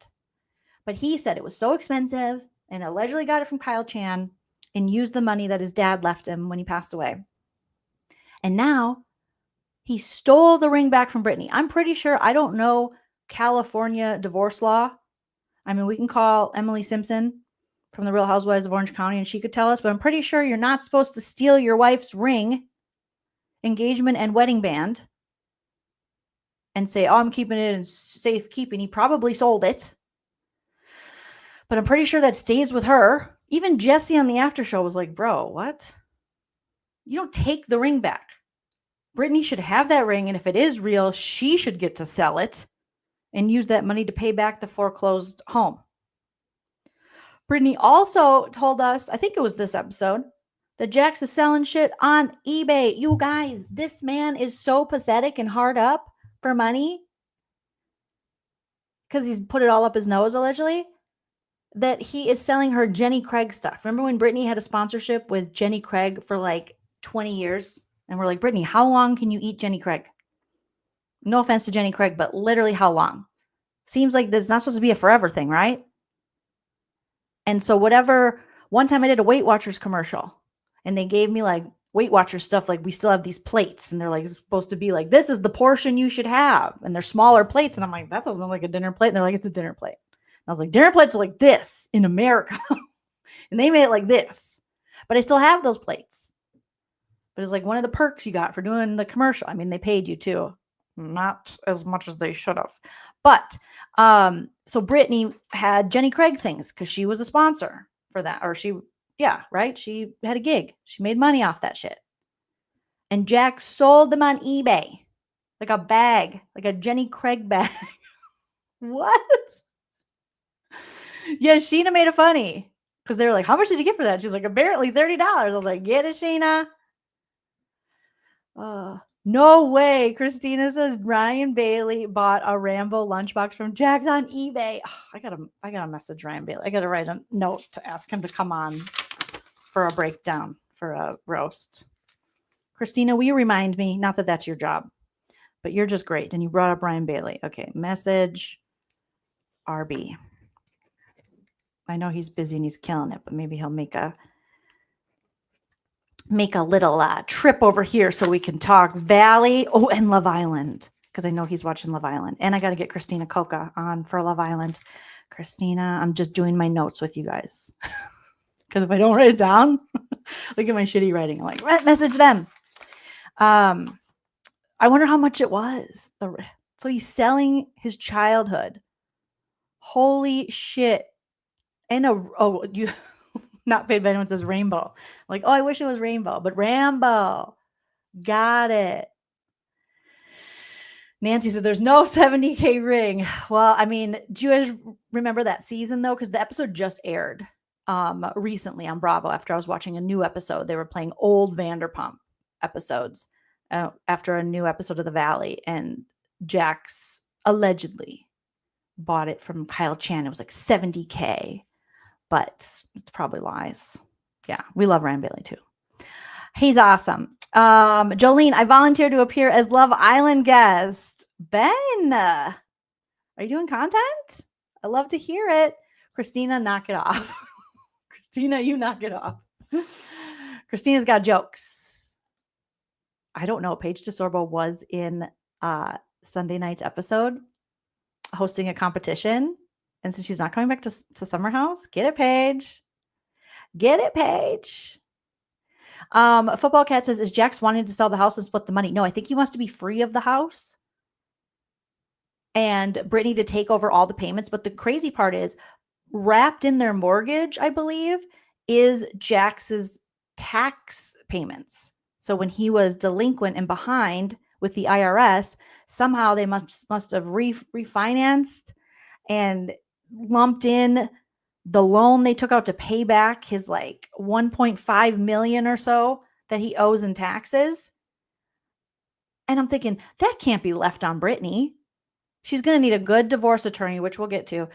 But he said it was so expensive and allegedly got it from Kyle Chan and used the money that his dad left him when he passed away. And now he stole the ring back from Britney. I'm pretty sure, I don't know California divorce law. I mean, we can call Emily Simpson from the Real Housewives of Orange County and she could tell us, but I'm pretty sure you're not supposed to steal your wife's ring, engagement, and wedding band and say, oh, I'm keeping it in safekeeping. He probably sold it. But I'm pretty sure that stays with her. Even Jesse on the after show was like, bro, what? You don't take the ring back. Brittany should have that ring, and if it is real, she should get to sell it and use that money to pay back the foreclosed home. Brittany also told us, I think it was this episode, that Jax is selling shit on eBay. You guys, this man is so pathetic and hard up for money because he's put it all up his nose, allegedly, that he is selling her Jenny Craig stuff. Remember when Brittany had a sponsorship with Jenny Craig for like 20 years? And we're like, Brittany, how long can you eat Jenny Craig? No offense to Jenny Craig, but literally how long? Seems like this is not supposed to be a forever thing, right? And so one time I did a Weight Watchers commercial and they gave me like Weight Watchers stuff. Like we still have these plates and they're like, it's supposed to be like, this is the portion you should have. And they're smaller plates. And I'm like, that doesn't look like a dinner plate. And they're like, it's a dinner plate. And I was like, dinner plates are like this in America. And they made it like this, but I still have those plates. But it's like one of the perks you got for doing the commercial. I mean, they paid you too. Not as much as they should have. But so Brittany had Jenny Craig things because she was a sponsor for that. Or she had a gig. She made money off that shit. And Jack sold them on eBay. Like a bag. Like a Jenny Craig bag. What? Yeah, Sheena made it funny. Because they were like, how much did you get for that? She's like, apparently $30. I was like, get it, Sheena. No way. Christina says Ryan Bailey bought a Rambo lunchbox from Jax on eBay. I gotta message Ryan Bailey. I gotta write a note to ask him to come on for a breakdown, for a roast. Christina, will you remind me? Not that that's your job, but you're just great. And you brought up Ryan Bailey. Okay, message RB. I know he's busy and he's killing it, but maybe he'll make a little trip over here so we can talk Valley. Oh, and Love Island, because I know he's watching Love Island. And I got to get Christina Coca on for Love Island. Christina, I'm just doing my notes with you guys. Because if I don't write it down, look at my shitty writing. I'm like, message them. I wonder how much it was. So he's selling his childhood. Holy shit. And you not paid by anyone says rainbow. I'm like, oh, I wish it was rainbow, but Rambo. Got it. Nancy said there's no 70K ring. Well, I mean, do you guys remember that season though? Because the episode just aired recently on Bravo after I was watching a new episode. They were playing old Vanderpump episodes after a new episode of The Valley. And Jax allegedly bought it from Kyle Chan. It was like 70K. But it's probably lies. Yeah, we love Ryan Bailey too. He's awesome. Jolene, I volunteered to appear as Love Island guest. Ben, are you doing content? I love to hear it. Christina, knock it off. Christina, you knock it off. Christina's got jokes. I don't know. Paige DeSorbo was in Sunday night's episode hosting a competition. And since she's not coming back to Summer House, get it, Paige. Get it, Paige. Football Cat says, is Jax wanting to sell the house and split the money? No, I think he wants to be free of the house and Brittany to take over all the payments. But the crazy part is, wrapped in their mortgage, I believe, is Jax's tax payments. So when he was delinquent and behind with the IRS, somehow they must have refinanced and lumped in the loan they took out to pay back his like 1.5 million or so that he owes in taxes. And I'm thinking, that can't be left on Brittany. She's going to need a good divorce attorney, which we'll get to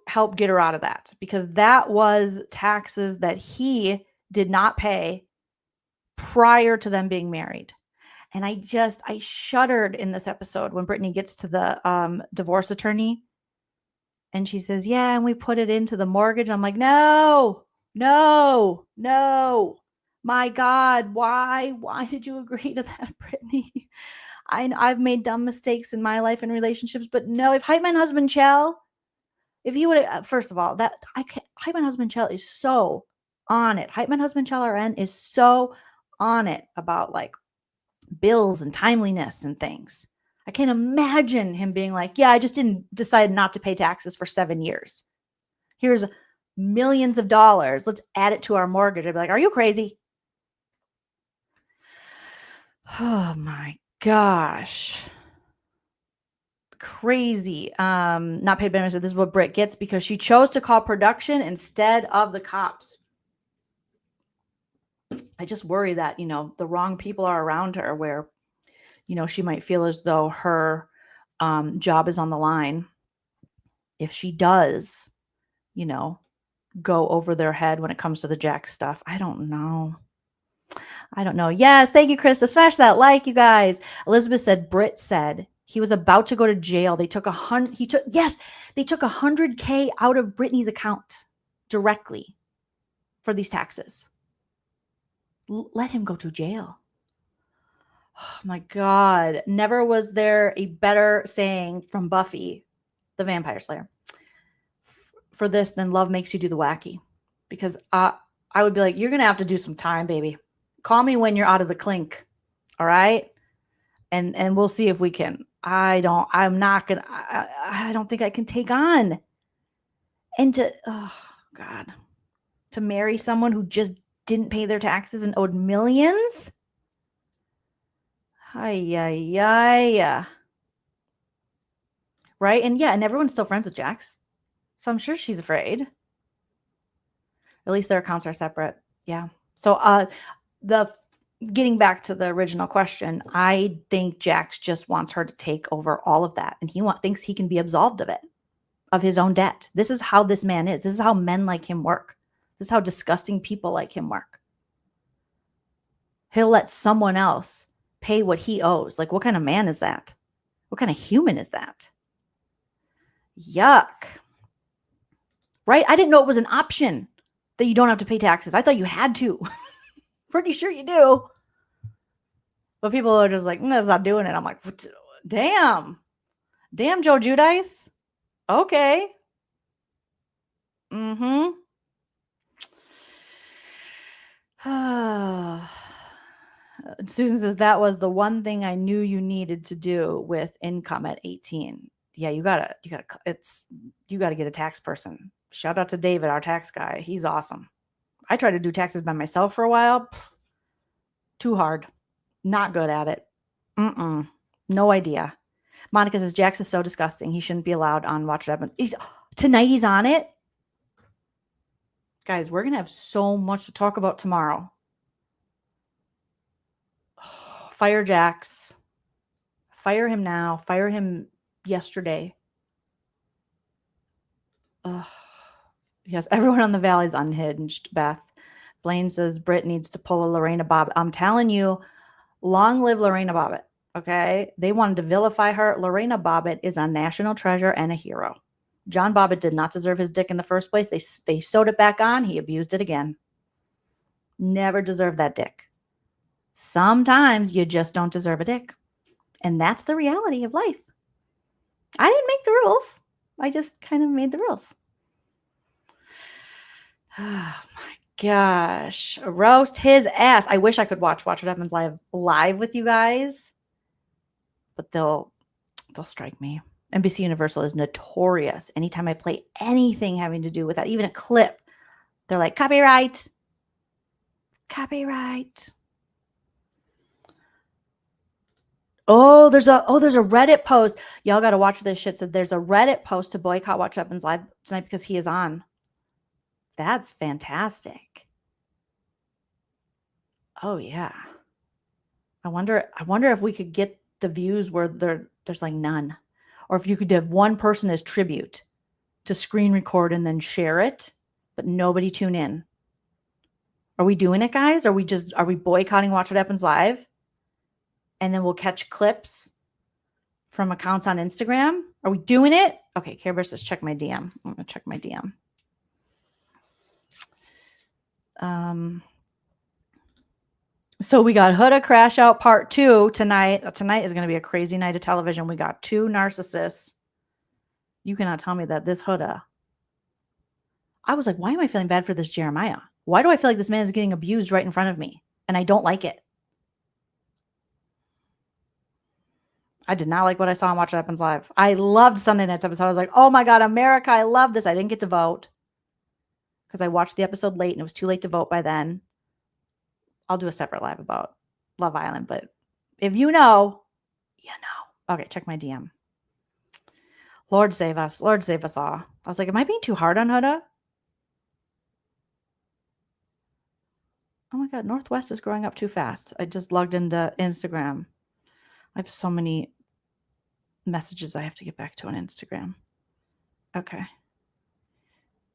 help get her out of that, because that was taxes that he did not pay prior to them being married. And I shuddered in this episode when Brittany gets to the divorce attorney and she says, yeah, and we put it into the mortgage. I'm like, no. My God, why did you agree to that, Brittany? I've made dumb mistakes in my life and relationships, but no, if Hype Man Husband Chell, if he would have, first of all, Hype Man Husband Chell is so on it. Hype Man Husband Chell RN is so on it about like bills and timeliness and things. I can't imagine him being like, yeah, I just didn't decide not to pay taxes for 7 years. Here's millions of dollars. Let's add it to our mortgage. I'd be like, are you crazy? Oh my gosh. Crazy. Not paid benefits. This is what Britt gets because she chose to call production instead of the cops. I just worry that, the wrong people are around her where, she might feel as though her job is on the line. If she does, go over their head when it comes to the Jax stuff. I don't know. Yes. Thank you, Krista. Smash that like, you guys. Elizabeth said, Britt said he was about to go to jail. They took $100K out of Brittany's account directly for these taxes. Let him go to jail. Oh my God. Never was there a better saying from Buffy, the Vampire Slayer, for this than love makes you do the wacky. Because I would be like, you're going to have to do some time, baby. Call me when you're out of the clink. All right. And we'll see if we can. I don't think I can take on. And to marry someone who just didn't pay their taxes and owed millions. Right? And yeah, and everyone's still friends with Jax. So I'm sure she's afraid. At least their accounts are separate. Yeah. So getting back to the original question, I think Jax just wants her to take over all of that. And he thinks he can be absolved of it, of his own debt. This is how this man is. This is how men like him work. This is how disgusting people like him work. He'll let someone else pay what he owes. Like, what kind of man is that? What kind of human is that? Yuck. Right? I didn't know it was an option that you don't have to pay taxes. I thought you had to. Pretty sure you do. But people are just like, that's not doing it. I'm like, damn. Damn, Joe Judice. Okay. Susan says, that was the one thing I knew you needed to do with income at 18. Yeah, you gotta get a tax person. Shout out to David, our tax guy. He's awesome. I tried to do taxes by myself for a while. Too hard. Not good at it. No idea. Monica says, Jax is so disgusting. He shouldn't be allowed on Watch What Happens. Tonight he's on it. Guys, we're going to have so much to talk about tomorrow. Fire Jax. Fire him now. Fire him yesterday. Yes, everyone on the Valley's unhinged, Beth. Blaine says Britt needs to pull a Lorena Bobbitt. I'm telling you, long live Lorena Bobbitt, okay? They wanted to vilify her. Lorena Bobbitt is a national treasure and a hero. John Bobbitt did not deserve his dick in the first place. They sewed it back on. He abused it again. Never deserve that dick. Sometimes you just don't deserve a dick. And that's the reality of life. I didn't make the rules. I just kind of made the rules. Oh my gosh. Roast his ass. I wish I could watch What Happens live with you guys. But they'll strike me. NBC Universal is notorious. Anytime I play anything having to do with that, even a clip, they're like, copyright. Copyright. Oh, there's a Reddit post. Y'all got to watch this shit. So there's a Reddit post to boycott Watch Happens Live tonight because he is on. That's fantastic. Oh yeah. I wonder if we could get the views where there's like none, or if you could have one person as tribute to screen record and then share it, but nobody tune in. Are we doing it, guys? Are we boycotting Watch What Happens Live? And then we'll catch clips from accounts on Instagram. Are we doing it? Okay, Care Bear says, check my DM. I'm gonna check my DM. So we got Huda Crash Out Part 2 tonight. Tonight is going to be a crazy night of television. We got 2 narcissists. You cannot tell me that this Huda. I was like, why am I feeling bad for this Jeremiah? Why do I feel like this man is getting abused right in front of me? And I don't like it. I did not like what I saw on Watch What Happens Live. I loved Sunday night's episode. I was like, oh my God, America, I love this. I didn't get to vote because I watched the episode late and it was too late to vote by then. I'll do a separate live about Love Island, but if you know, you know. Okay, check my DM. Lord save us. Lord save us all. I was like, am I being too hard on Huda? Oh my God, Northwest is growing up too fast. I just logged into Instagram. I have so many messages I have to get back to on Instagram. Okay.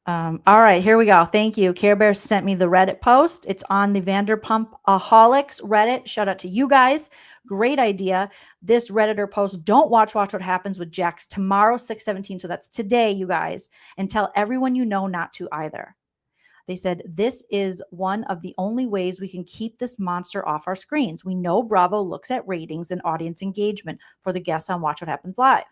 All right, here we go. Thank you. Care Bear sent me the Reddit post. It's on the Vanderpump-aholics Reddit. Shout out to you guys. Great idea. This Redditor post, don't watch What Happens with Jax tomorrow, 6/17. So that's today, you guys. And tell everyone you know not to either. They said, this is one of the only ways we can keep this monster off our screens. We know Bravo looks at ratings and audience engagement for the guests on Watch What Happens Live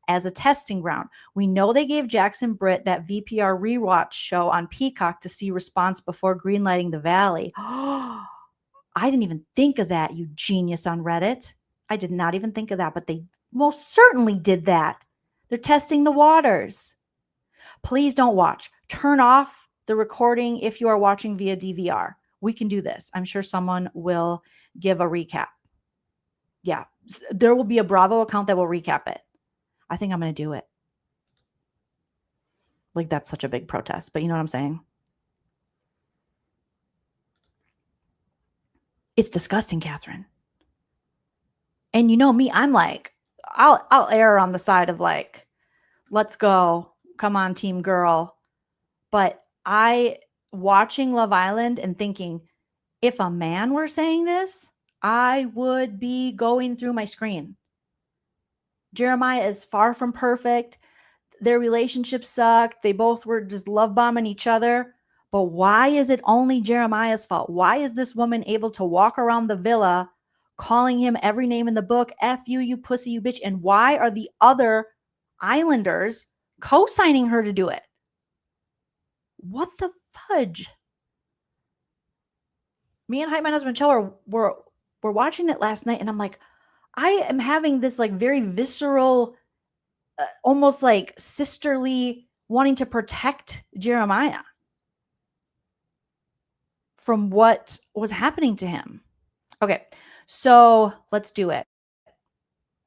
as a testing ground. We know they gave Jax and Britt that VPR rewatch show on Peacock to see response before greenlighting The Valley. I didn't even think of that, you genius on Reddit. I did not even think of that, but they most certainly did that. They're testing the waters. Please don't watch. Turn off the recording if you are watching via DVR. We can do this. I'm sure someone will give a recap. Yeah, there will be a Bravo account that will recap it. I think I'm going to do it. Like, that's such a big protest, but you know what I'm saying? It's disgusting, Catherine. And you know me, I'm like, I'll err on the side of like, let's go. Come on, team girl. But watching Love Island and thinking, if a man were saying this, I would be going through my screen. Jeremiah is far from perfect. Their relationship sucked. They both were just love bombing each other. But why is it only Jeremiah's fault? Why is this woman able to walk around the villa calling him every name in the book? F you, you pussy, you bitch. And why are the other Islanders co-signing her to do it? What the fudge? Me and my husband Chell were watching it last night, and I'm like, I am having this like very visceral, almost like sisterly wanting to protect Jeremiah from what was happening to him. Okay, so let's do it.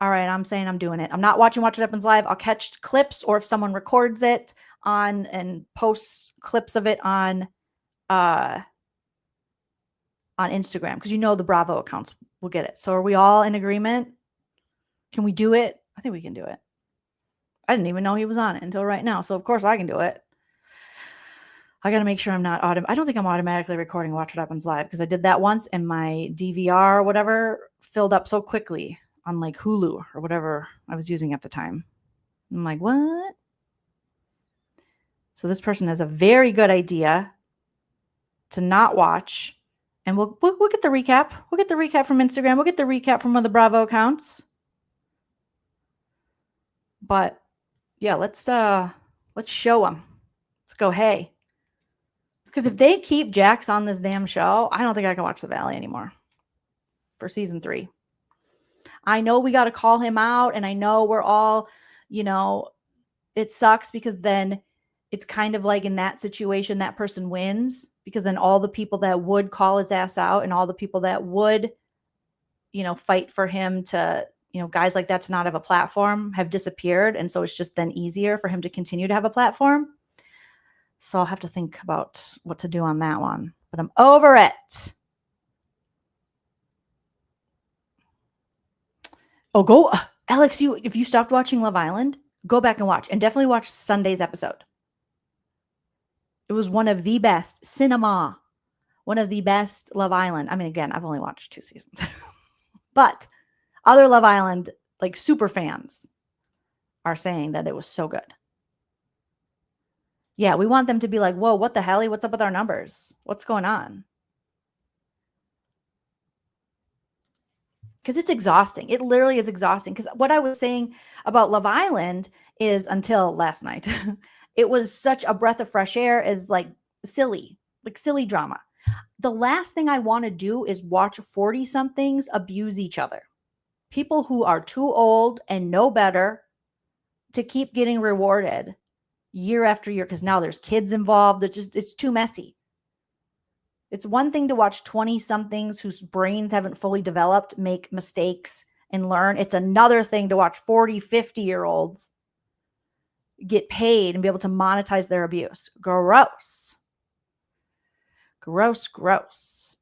All right, I'm saying I'm doing it. I'm not watching Watch What Happens Live. I'll catch clips, or if someone records it on and posts clips of it on Instagram, because you know the Bravo accounts will get it. So are we all in agreement? Can we do it? I think we can do it. I didn't even know he was on it until right now. So of course I can do it. I got to make sure I'm not I don't think I'm automatically recording Watch What Happens Live, because I did that once and my DVR or whatever filled up so quickly on like Hulu or whatever I was using at the time. I'm like, what? So this person has a very good idea to not watch. And we'll get the recap. We'll get the recap from Instagram. We'll get the recap from one of the Bravo accounts. But yeah, let's show them. Let's go, hey. Because if they keep Jax on this damn show, I don't think I can watch The Valley anymore for season 3. I know we got to call him out, and I know we're all, it sucks because then it's kind of like in that situation, that person wins, because then all the people that would call his ass out and all the people that would, fight for him to, guys like that to not have a platform have disappeared. And so it's just then easier for him to continue to have a platform. So I'll have to think about what to do on that one, but I'm over it. Oh, go, Alex, if you stopped watching Love Island, go back and watch, and definitely watch Sunday's episode. It was one of the best cinema, one of the best Love Island. I mean, again, I've only watched 2 seasons, but other Love Island, like super fans, are saying that it was so good. Yeah, we want them to be like, whoa, what the hell? What's up with our numbers? What's going on? Because it's exhausting. It literally is exhausting. Because what I was saying about Love Island is, until last night, it was such a breath of fresh air, as like silly drama. The last thing I want to do is watch 40-somethings abuse each other. People who are too old and know better to keep getting rewarded year after year, because now there's kids involved. It's too messy. It's one thing to watch 20-somethings whose brains haven't fully developed make mistakes and learn. It's another thing to watch 40, 50-year-olds get paid and be able to monetize their abuse. Gross. Gross.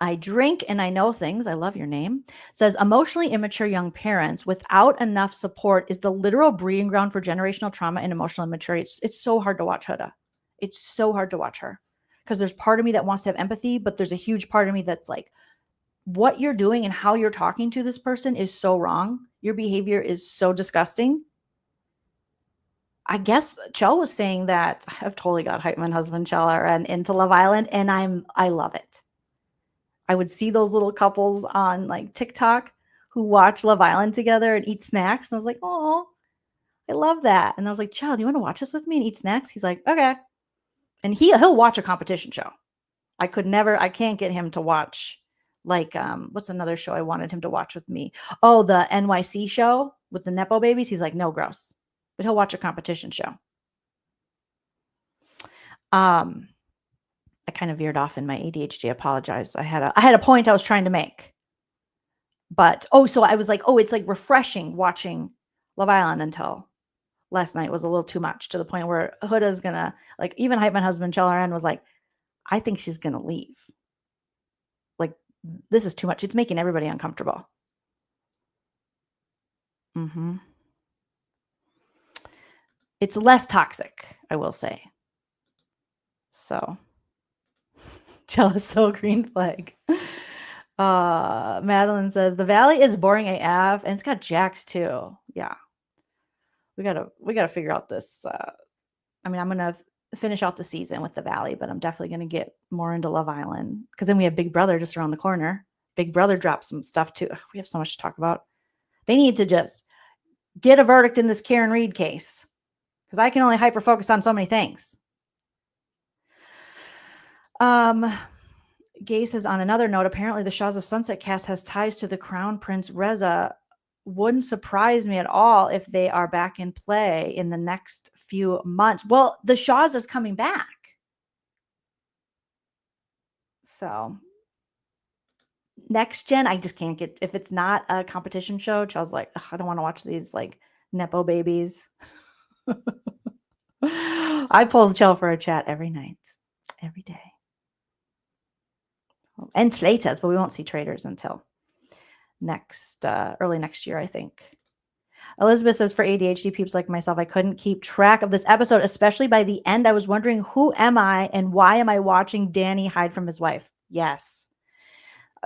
I drink and I know things. I love your name. Says emotionally immature young parents without enough support is the literal breeding ground for generational trauma and emotional immaturity. It's so hard to watch Huda. It's so hard to watch her. Because there's part of me that wants to have empathy, but there's a huge part of me that's like, what you're doing and how you're talking to this person is so wrong. Your behavior is so disgusting. I guess Chell was saying that I've totally got Hypeman husband Chell and into Love Island, and I love it. I would see those little couples on like TikTok who watch Love Island together and eat snacks. And I was like, oh, I love that. And I was like, Chell, do you want to watch this with me and eat snacks? He's like, okay. And he'll watch a competition show. I can't get him to watch like, what's another show I wanted him to watch with me? Oh, the NYC show with the Nepo babies. He's like, no, gross. But he'll watch a competition show. I kind of veered off in my ADHD. I apologize. I had a point I was trying to make. But, so I was like, it's like refreshing watching Love Island until last night was a little too much, to the point where Huda's gonna, like, even Hype My Husband Chelaran was like, I think she's gonna leave. Like, this is too much. It's making everybody uncomfortable. It's less toxic, I will say. So, jealous soul green flag. Madeline says the Valley is boring AF, and it's got Jax too. Yeah. We gotta figure out this. I'm gonna finish out the season with the Valley, but I'm definitely gonna get more into Love Island, because then we have Big Brother just around the corner. Big Brother dropped some stuff too. Ugh, we have so much to talk about. They need to just get a verdict in this Karen Reed case, because I can only hyper focus on so many things. Gay says, on another note, apparently the Shahs of Sunset cast has ties to the Crown Prince Reza. Wouldn't surprise me at all if they are back in play in the next few months. Well, the Shahs is coming back. So next gen, I just can't get, if it's not a competition show, Chell's like, I don't want to watch these like Nepo babies. I pull Chell for a chat every night, every day. And Tleitas, but we won't see traders until early next year, I think. Elizabeth says, for ADHD peeps like myself, I couldn't keep track of this episode, especially by the end. I was wondering, who am I and why am I watching Danny hide from his wife? Yes.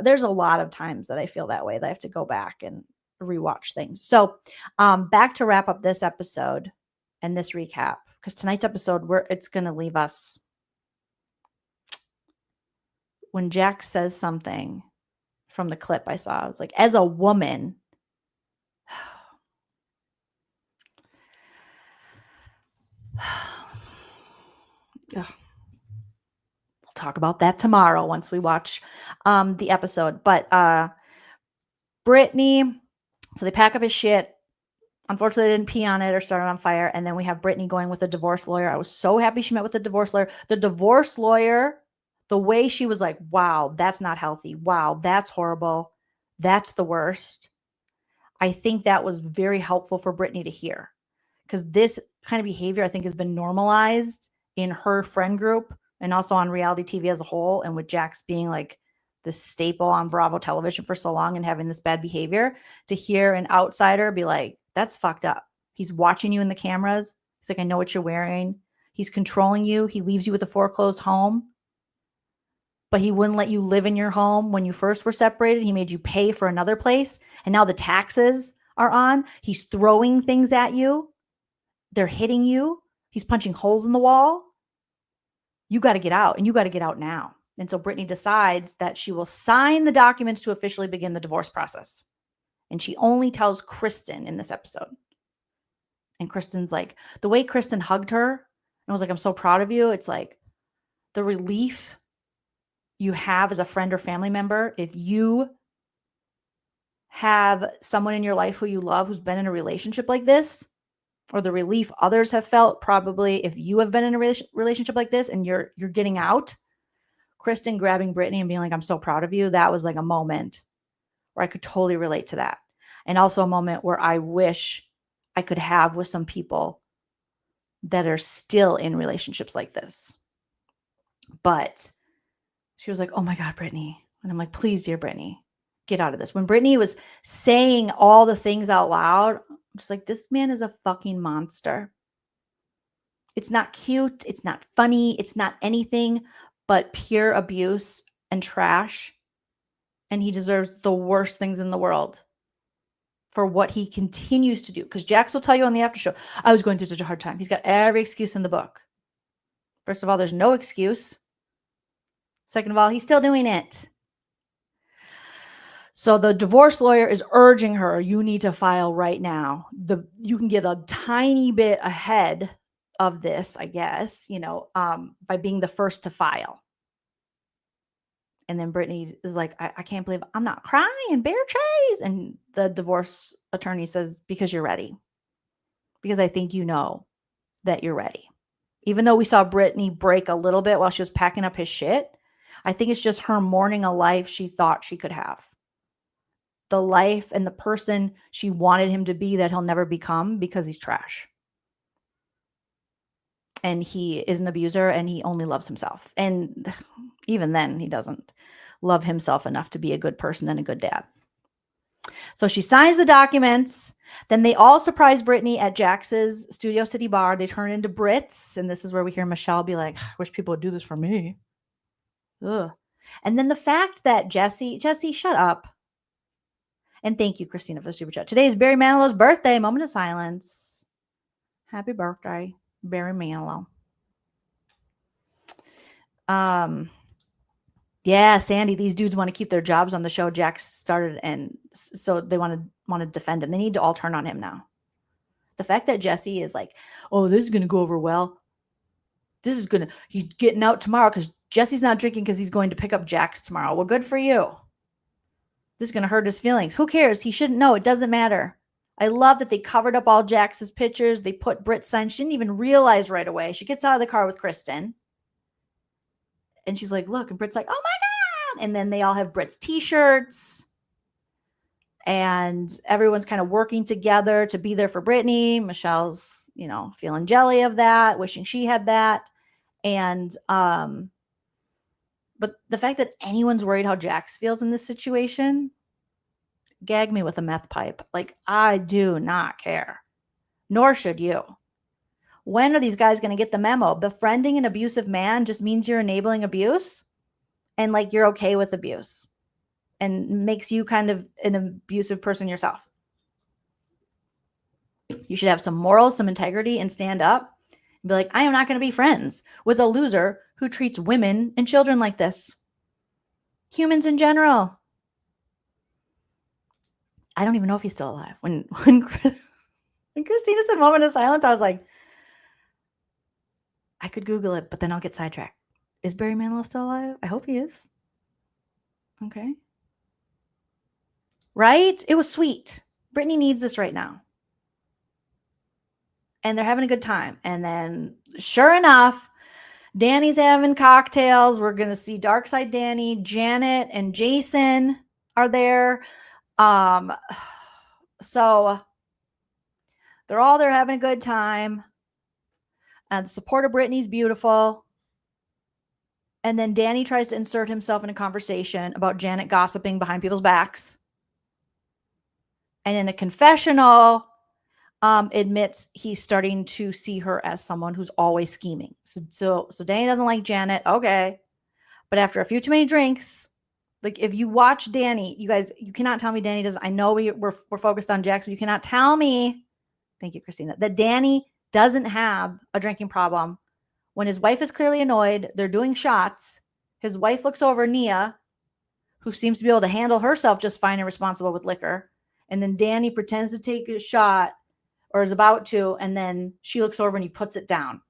There's a lot of times that I feel that way, that I have to go back and rewatch things. So back to wrap up this episode and this recap, because tonight's episode, it's going to leave us when Jax says something from the clip I saw, I was like, as a woman, we'll talk about that tomorrow once we watch the episode. But Brittany, so they pack up his shit. Unfortunately, they didn't pee on it or start it on fire. And then we have Brittany going with a divorce lawyer. I was so happy she met with a divorce lawyer. The divorce lawyer, the way she was like, wow, that's not healthy. Wow, that's horrible. That's the worst. I think that was very helpful for Brittany to hear, because this kind of behavior, I think, has been normalized in her friend group and also on reality TV as a whole. And with Jax being like the staple on Bravo television for so long and having this bad behavior, to hear an outsider be like, that's fucked up. He's watching you in the cameras. He's like, I know what you're wearing. He's controlling you. He leaves you with a foreclosed home, but he wouldn't let you live in your home when you first were separated. He made you pay for another place. And now the taxes are on. He's throwing things at you. They're hitting you. He's punching holes in the wall. You got to get out, and you got to get out now. And so Brittany decides that she will sign the documents to officially begin the divorce process. And she only tells Kristen in this episode. And Kristen's like, the way Kristen hugged her and was like, I'm so proud of you. It's like the relief you have as a friend or family member if you have someone in your life who you love who's been in a relationship like this, or the relief others have felt probably if you have been in a relationship like this and you're getting out. Kristen grabbing Brittany and being like, I'm so proud of you. That was like a moment where I could totally relate to that. And also a moment where I wish I could have with some people that are still in relationships like this. But she was like, oh my God, Brittany. And I'm like, please, dear Brittany, get out of this. When Brittany was saying all the things out loud, I'm just like, this man is a fucking monster. It's not cute. It's not funny. It's not anything but pure abuse and trash. And he deserves the worst things in the world for what he continues to do. Because Jax will tell you on the after show, I was going through such a hard time. He's got every excuse in the book. First of all, there's no excuse. Second of all, he's still doing it. So the divorce lawyer is urging her, you need to file right now. You can get a tiny bit ahead of this, I guess, by being the first to file. And then Brittany is like, I can't believe I'm not crying, bear chase. And the divorce attorney says, because you're ready. Because I think you know that you're ready. Even though we saw Brittany break a little bit while she was packing up his shit, I think it's just her mourning a life she thought she could have. The life and the person she wanted him to be that he'll never become because he's trash. And he is an abuser and he only loves himself. And even then, he doesn't love himself enough to be a good person and a good dad. So she signs the documents. Then they all surprise Brittany at Jax's Studio City bar. They turn into Brits. And this is where we hear Michelle be like, I wish people would do this for me. Ugh. And then the fact that Jesse, shut up. And thank you, Christina, for the super chat. Today is Barry Manilow's birthday. Moment of silence. Happy birthday, Barry Manilow. Yeah, Sandy, these dudes want to keep their jobs on the show Jax started, and so they want to defend him. They need to all turn on him now. The fact that Jesse is like, oh, this is going to go over well. He's getting out tomorrow because Jesse's not drinking because he's going to pick up Jax tomorrow. Well, good for you. This is going to hurt his feelings. Who cares? He shouldn't know. It doesn't matter. I love that they covered up all Jax's pictures. They put Britt signs. She didn't even realize right away. She gets out of the car with Kristen. And she's like, look. And Britt's like, oh my God. And then they all have Britt's t-shirts. And everyone's kind of working together to be there for Brittany. Michelle's, feeling jelly of that, wishing she had that. And, but the fact that anyone's worried how Jax feels in this situation, gag me with a meth pipe. Like, I do not care. Nor should you. When are these guys going to get the memo? Befriending an abusive man just means you're enabling abuse and like you're okay with abuse and makes you kind of an abusive person yourself. You should have some morals, some integrity, and stand up and be like, I am not going to be friends with a loser who treats women and children like this. humans in general. I don't even know if he's still alive. When Christina said moment of silence, I was like, I could Google it, but then I'll get sidetracked. Is Barry Manilow still alive? I hope he is. Okay. Right? It was sweet. Brittany needs this right now. And they're having a good time. And then, sure enough, Danny's having cocktails. We're going to see Dark Side Danny. Janet and Jason are there. So they're all there having a good time. The support of Brittany's beautiful. And then Danny tries to insert himself in a conversation about Janet gossiping behind people's backs. And in a confessional, admits he's starting to see her as someone who's always scheming. So Danny doesn't like Janet. Okay. But after a few too many drinks, like if you watch Danny, you guys, you cannot tell me Danny does. I know we're focused on Jax, but you cannot tell me, thank you, Christina, that Danny doesn't have a drinking problem. When his wife is clearly annoyed, they're doing shots. His wife looks over Nia, who seems to be able to handle herself just fine and responsible with liquor. And then Danny pretends to take a shot or is about to, and then she looks over and he puts it down.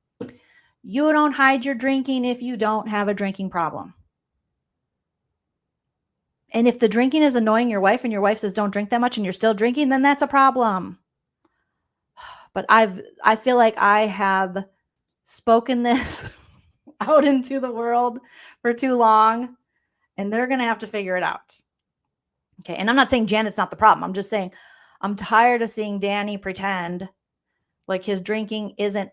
You don't hide your drinking if you don't have a drinking problem. And if the drinking is annoying your wife and your wife says don't drink that much and you're still drinking, then that's a problem. But I feel like I have spoken this out into the world for too long, and they're going to have to figure it out. Okay. And I'm not saying Janet's not the problem. I'm just saying I'm tired of seeing Danny pretend like his drinking isn't,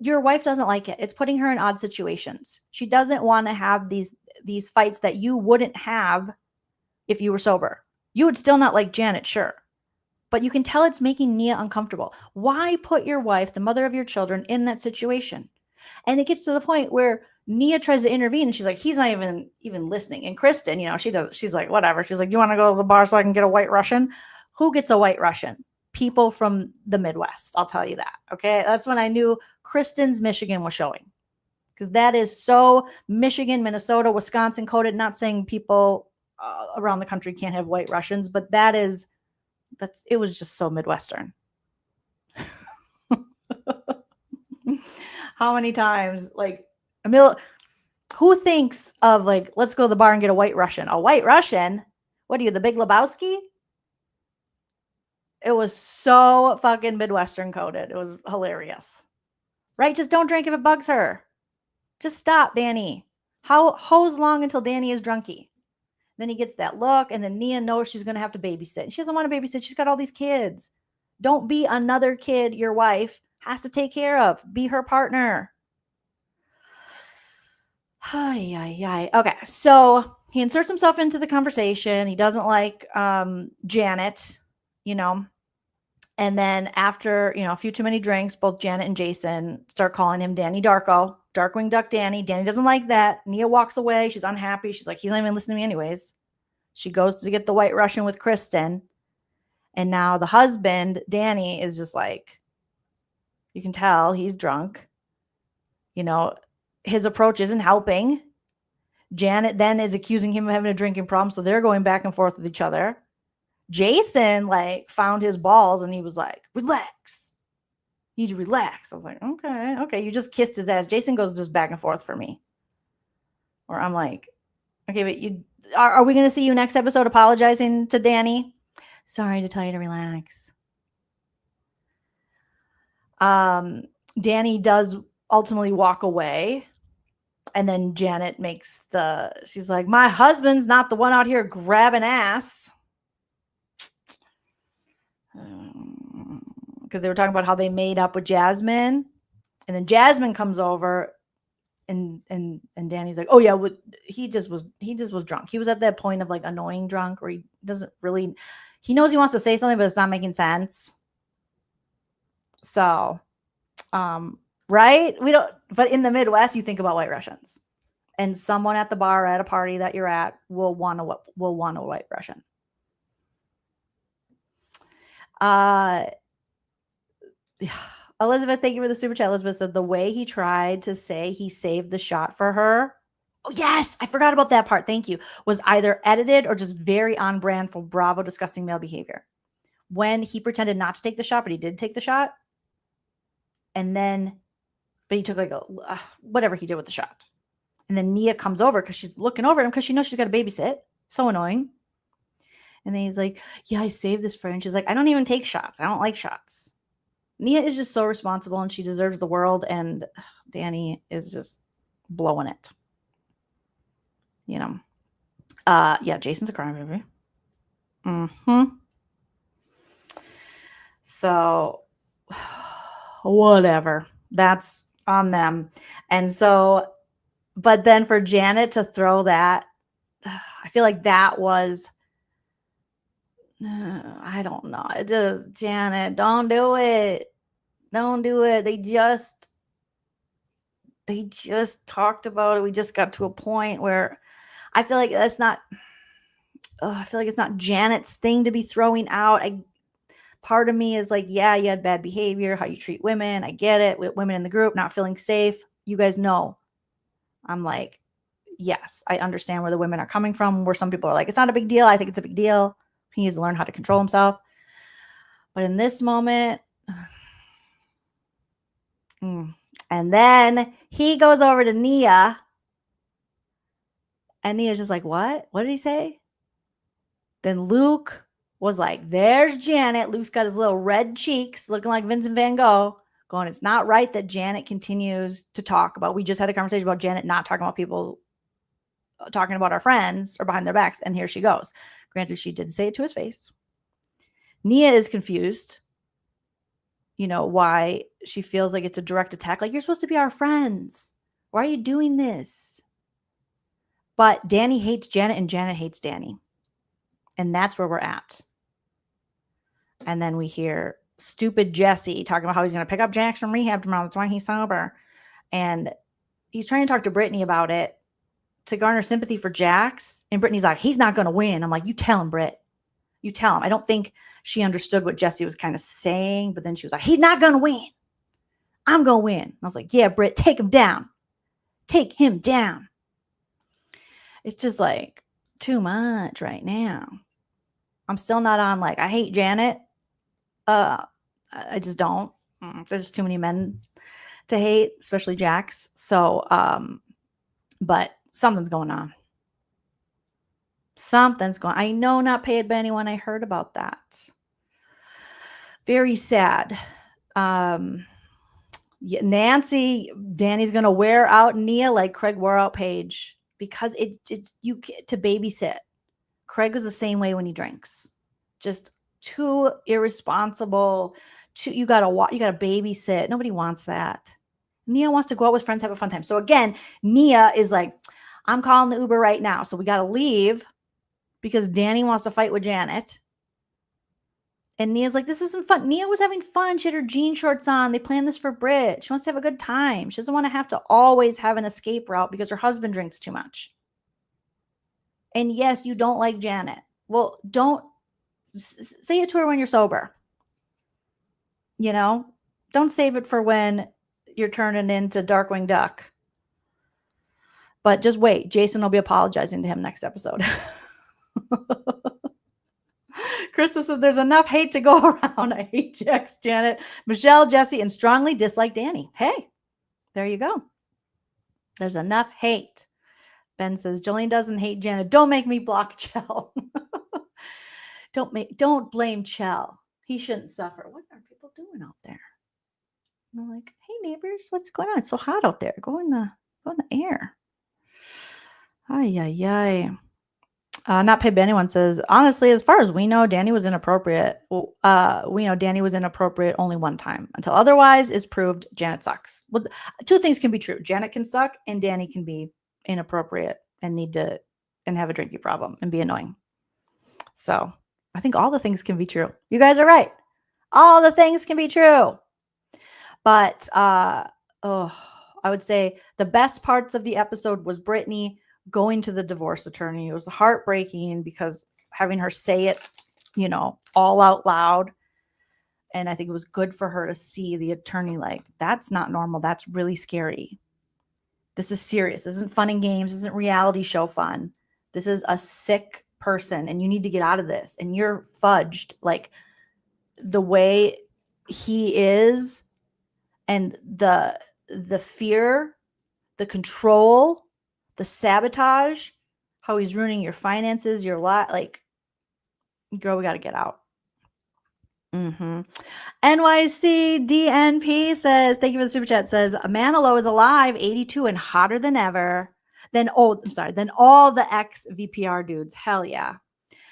your wife doesn't like it. It's putting her in odd situations. She doesn't want to have these fights that you wouldn't have if you were sober. You would still not like Janet, sure. But you can tell it's making Nia uncomfortable. Why put your wife, the mother of your children, in that situation? And it gets to the point where Nia tries to intervene and she's like, he's not even listening. And Kristen, she's like, whatever. She's like, do you want to go to the bar so I can get a white Russian? Who gets a white Russian? People from the Midwest. I'll tell you that. Okay. That's when I knew Kristen's Michigan was showing. Because that is so Michigan, Minnesota, Wisconsin coded. Not saying people around the country can't have white Russians, but it was just so Midwestern. How many times, like, who thinks of like, let's go to the bar and get a white Russian? A white Russian? What are you, the Big Lebowski? It was so fucking Midwestern coded. It was hilarious. Right? Just don't drink if it bugs her. Just stop, Danny. How's long until Danny is drunky? Then he gets that look, and then Nia knows she's going to have to babysit. She doesn't want to babysit. She's got all these kids. Don't be another kid your wife has to take care of. Be her partner. Okay, so he inserts himself into the conversation. He doesn't like Janet, and then after, a few too many drinks, both Janet and Jason start calling him Danny Darko, Darkwing Duck Danny. Danny doesn't like that. Nia walks away. She's unhappy. She's like, he's not even listening to me anyways. She goes to get the white Russian with Kristen. And now the husband, Danny, is just like, you can tell he's drunk. His approach isn't helping. Janet then is accusing him of having a drinking problem. So they're going back and forth with each other. Jason found his balls and he was like, relax. You need to relax. I was like, okay. You just kissed his ass. Jason goes just back and forth for me. Or I'm like, okay, but are we going to see you next episode apologizing to Danny? Sorry to tell you to relax. Danny does ultimately walk away. And then Janet she's like, my husband's not the one out here grabbing ass. Because they were talking about how they made up with Jasmine. And then Jasmine comes over and Danny's like, oh yeah, he just was drunk. He was at that point of like annoying drunk where he knows he wants to say something, but it's not making sense. So, right? But in the Midwest, you think about white Russians, and someone at the bar at a party that you're at will want a white Russian. Elizabeth, thank you for the super chat. Elizabeth said the way he tried to say he saved the shot for her Oh, yes, I forgot about that part. Thank you. Was either edited or just very on brand for Bravo disgusting male behavior. When he pretended not to take the shot, but he did take the shot. And then, but he took like whatever he did with the shot. And then Nia comes over because she's looking over at him because she knows she's got to babysit. So annoying. And then he's like, yeah, I saved this for her. And she's like, I don't even take shots. I don't like shots. Nia is just so responsible and she deserves the world. And Danny is just blowing it. You know. Yeah, Jason's a crime movie. So whatever. That's on them. And so, but then for Janet to throw that, I feel like that was, I don't know. It just, Janet, don't do it. Don't do it. They just talked about it. We just got to a point where I feel like that's not, I feel like it's not Janet's thing to be throwing out. Part of me is like, yeah, you had bad behavior, how you treat women. I get it. With women in the group not feeling safe. You guys know. I'm like, yes, I understand where the women are coming from, where some people are like, it's not a big deal. I think it's a big deal. He needs to learn how to control himself. But in this moment, and then he goes over to Nia. And Nia's just like, what? What did he say? Then Luke was like, there's Janet. Luke's got his little red cheeks looking like Vincent Van Gogh going, it's not right that Janet continues to talk about, we just had a conversation about Janet not talking about people, talking about our friends or behind their backs. And here she goes. Granted, she did say it to his face. Nia is confused, you know, why she feels like it's a direct attack. Like, you're supposed to be our friends. Why are you doing this? But Danny hates Janet and Janet hates Danny. And that's where we're at. And then we hear stupid Jesse talking about how he's going to pick up Jax from rehab tomorrow. That's why he's sober. And he's trying to talk to Brittany about it to garner sympathy for Jax. And Brittany's like, he's not going to win. I'm like, you tell him, Britt. You tell him. I don't think she understood what Jesse was kind of saying. But then she was like, he's not going to win. I'm going to win. And I was like, yeah, Britt, take him down. Take him down. It's just like too much right now. I'm still not on like, I hate Janet. I just don't. There's too many men to hate, especially Jax. So, but something's going on. Something's going on. I know not paid by anyone. I heard about that. Very sad. Nancy, Danny's going to wear out Nia like Craig wore out Paige because it's you to babysit. Craig was the same way when he drinks. Just too irresponsible. You gotta babysit. Nobody wants that. Nia wants to go out with friends, have a fun time. So again, Nia is like, I'm calling the Uber right now. So we gotta leave because Danny wants to fight with Janet. And Nia's like, this isn't fun. Nia was having fun. She had her jean shorts on. They planned this for Britt. She wants to have a good time. She doesn't want to have to always have an escape route because her husband drinks too much. And yes, you don't like Janet. Well, don't say it to her when you're sober. You know, don't save it for when you're turning into Darkwing Duck. But just wait. Jason will be apologizing to him next episode. Krista said there's enough hate to go around. I hate Jax, Janet, Michelle, Jesse, and strongly dislike Danny. Hey, there you go. There's enough hate. Ben says, Jolene doesn't hate Janet. Don't make me block Chell. Don't blame Chell. He shouldn't suffer. What are people doing out there? And I'm like, hey neighbors, what's going on? It's so hot out there. Go in the air. Ay, ay, ay. Not paid by anyone says, honestly, as far as we know, Danny was inappropriate. We know Danny was inappropriate only one time. Until otherwise is proved, Janet sucks. Well, two things can be true. Janet can suck and Danny can be inappropriate and have a drinking problem and be annoying. So I think all the things can be true. You guys are right. All the things can be true. But I would say the best parts of the episode was Brittany going to the divorce attorney. It was heartbreaking because having her say it, you know, all out loud. And I think it was good for her to see the attorney like, that's not normal. That's really scary. This is serious. This isn't fun and games. This isn't reality show fun. This is a sick person and you need to get out of this. And you're fudged. Like the way he is and the fear, the control, the sabotage, how he's ruining your finances, your lot. Like, girl, we got to get out. NYC DNP says, thank you for the super chat, says, Manilow is alive, 82 and hotter than ever. Than all the ex-VPR dudes. Hell yeah.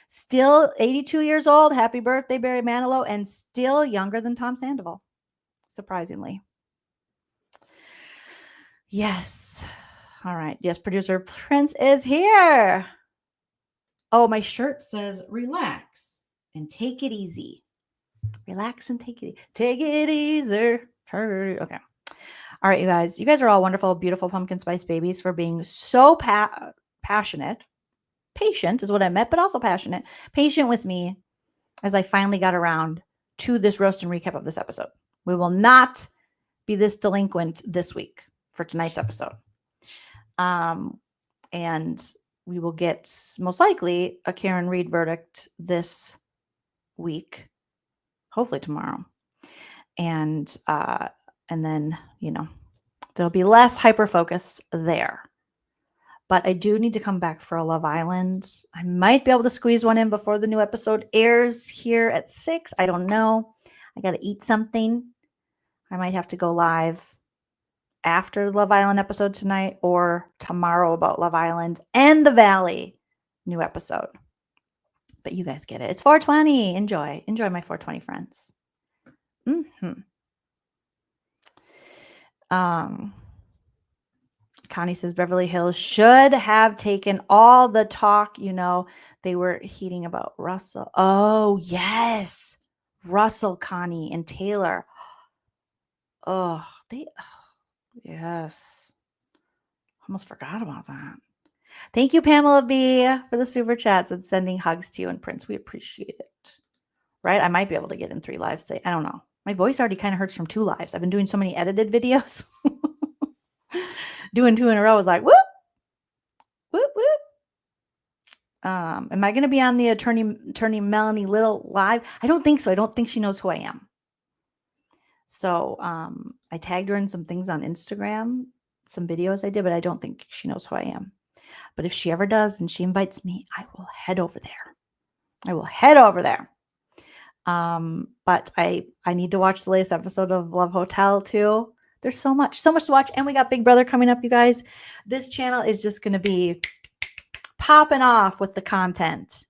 Still 82 years old. Happy birthday, Barry Manilow. And still younger than Tom Sandoval. Surprisingly. Yes. All right. Yes, producer Prince is here. Oh, my shirt says, relax and take it easy. Relax and take it easy. Okay. All right, you guys. You guys are all wonderful, beautiful pumpkin spice babies for being so passionate. Patient is what I meant, but also passionate. Patient with me as I finally got around to this roast and recap of this episode. We will not be this delinquent this week for tonight's episode. And we will get most likely a Karen Reed verdict this week. Hopefully tomorrow. And then, there'll be less hyper focus there. But I do need to come back for a Love Island. I might be able to squeeze one in before the new episode airs here at 6. I don't know. I got to eat something. I might have to go live after Love Island episode tonight or tomorrow about Love Island and the Valley new episode. But you guys get it. It's 420. Enjoy my 420 friends. Connie says Beverly Hills should have taken all the talk. They were heating about Russell. Oh, yes. Russell, Connie, and Taylor. Yes. Almost forgot about that. Thank you, Pamela B, for the super chats and sending hugs to you and Prince. We appreciate it. Right? I might be able to get in 3 lives. I don't know. My voice already kind of hurts from 2 lives. I've been doing so many edited videos. Doing 2 in a row was like, whoop, whoop, whoop. Am I going to be on the attorney Melanie Little live? I don't think so. I don't think she knows who I am. So I tagged her in some things on Instagram, some videos I did, but I don't think she knows who I am. But if she ever does and she invites me, I will head over there. But I need to watch the latest episode of Love Hotel too. There's so much to watch. And we got Big Brother coming up, you guys. This channel is just going to be popping off with the content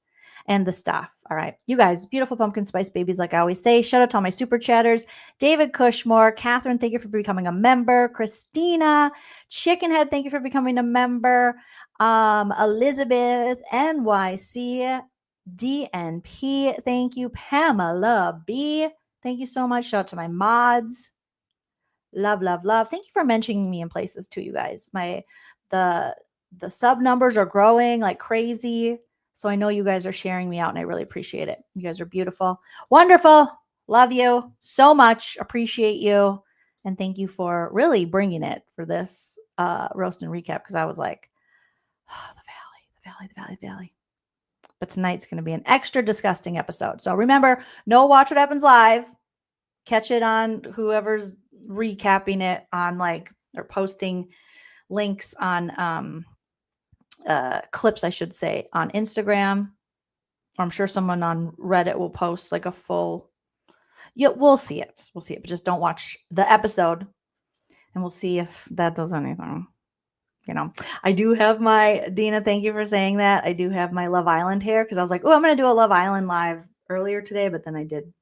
and the stuff. All right. You guys, beautiful pumpkin spice babies, like I always say. Shout out to all my super chatters. David Cushmore, Catherine, thank you for becoming a member. Christina, Chickenhead, thank you for becoming a member. Elizabeth, NYC, DNP, thank you. Pamela B, thank you so much. Shout out to my mods. Love, love, love. Thank you for mentioning me in places too, you guys. The sub numbers are growing like crazy. So I know you guys are sharing me out and I really appreciate it. You guys are beautiful. Wonderful. Love you so much. Appreciate you. And thank you for really bringing it for this roast and recap, because I was like, oh, the valley. But tonight's going to be an extra disgusting episode. So remember, no Watch What Happens Live. Catch it on whoever's recapping it on or posting links on clips, I should say, on Instagram. Or I'm sure someone on Reddit will post like a full. Yeah, we'll see it. But just don't watch the episode, and we'll see if that does anything. I do have my Dina. Thank you for saying that. I do have my Love Island hair because I was like, oh, I'm going to do a Love Island live earlier today, but then I did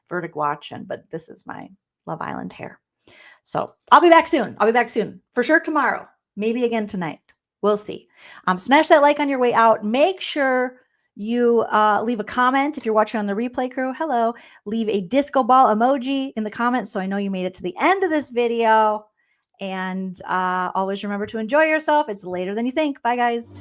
Verdict Watch, but this is my Love Island hair. So I'll be back soon. For sure tomorrow. Maybe again tonight. We'll see. Smash that like on your way out. Make sure you leave a comment if you're watching on the replay crew. Hello. Leave a disco ball emoji in the comments so I know you made it to the end of this video. And always remember to enjoy yourself. It's later than you think. Bye, guys.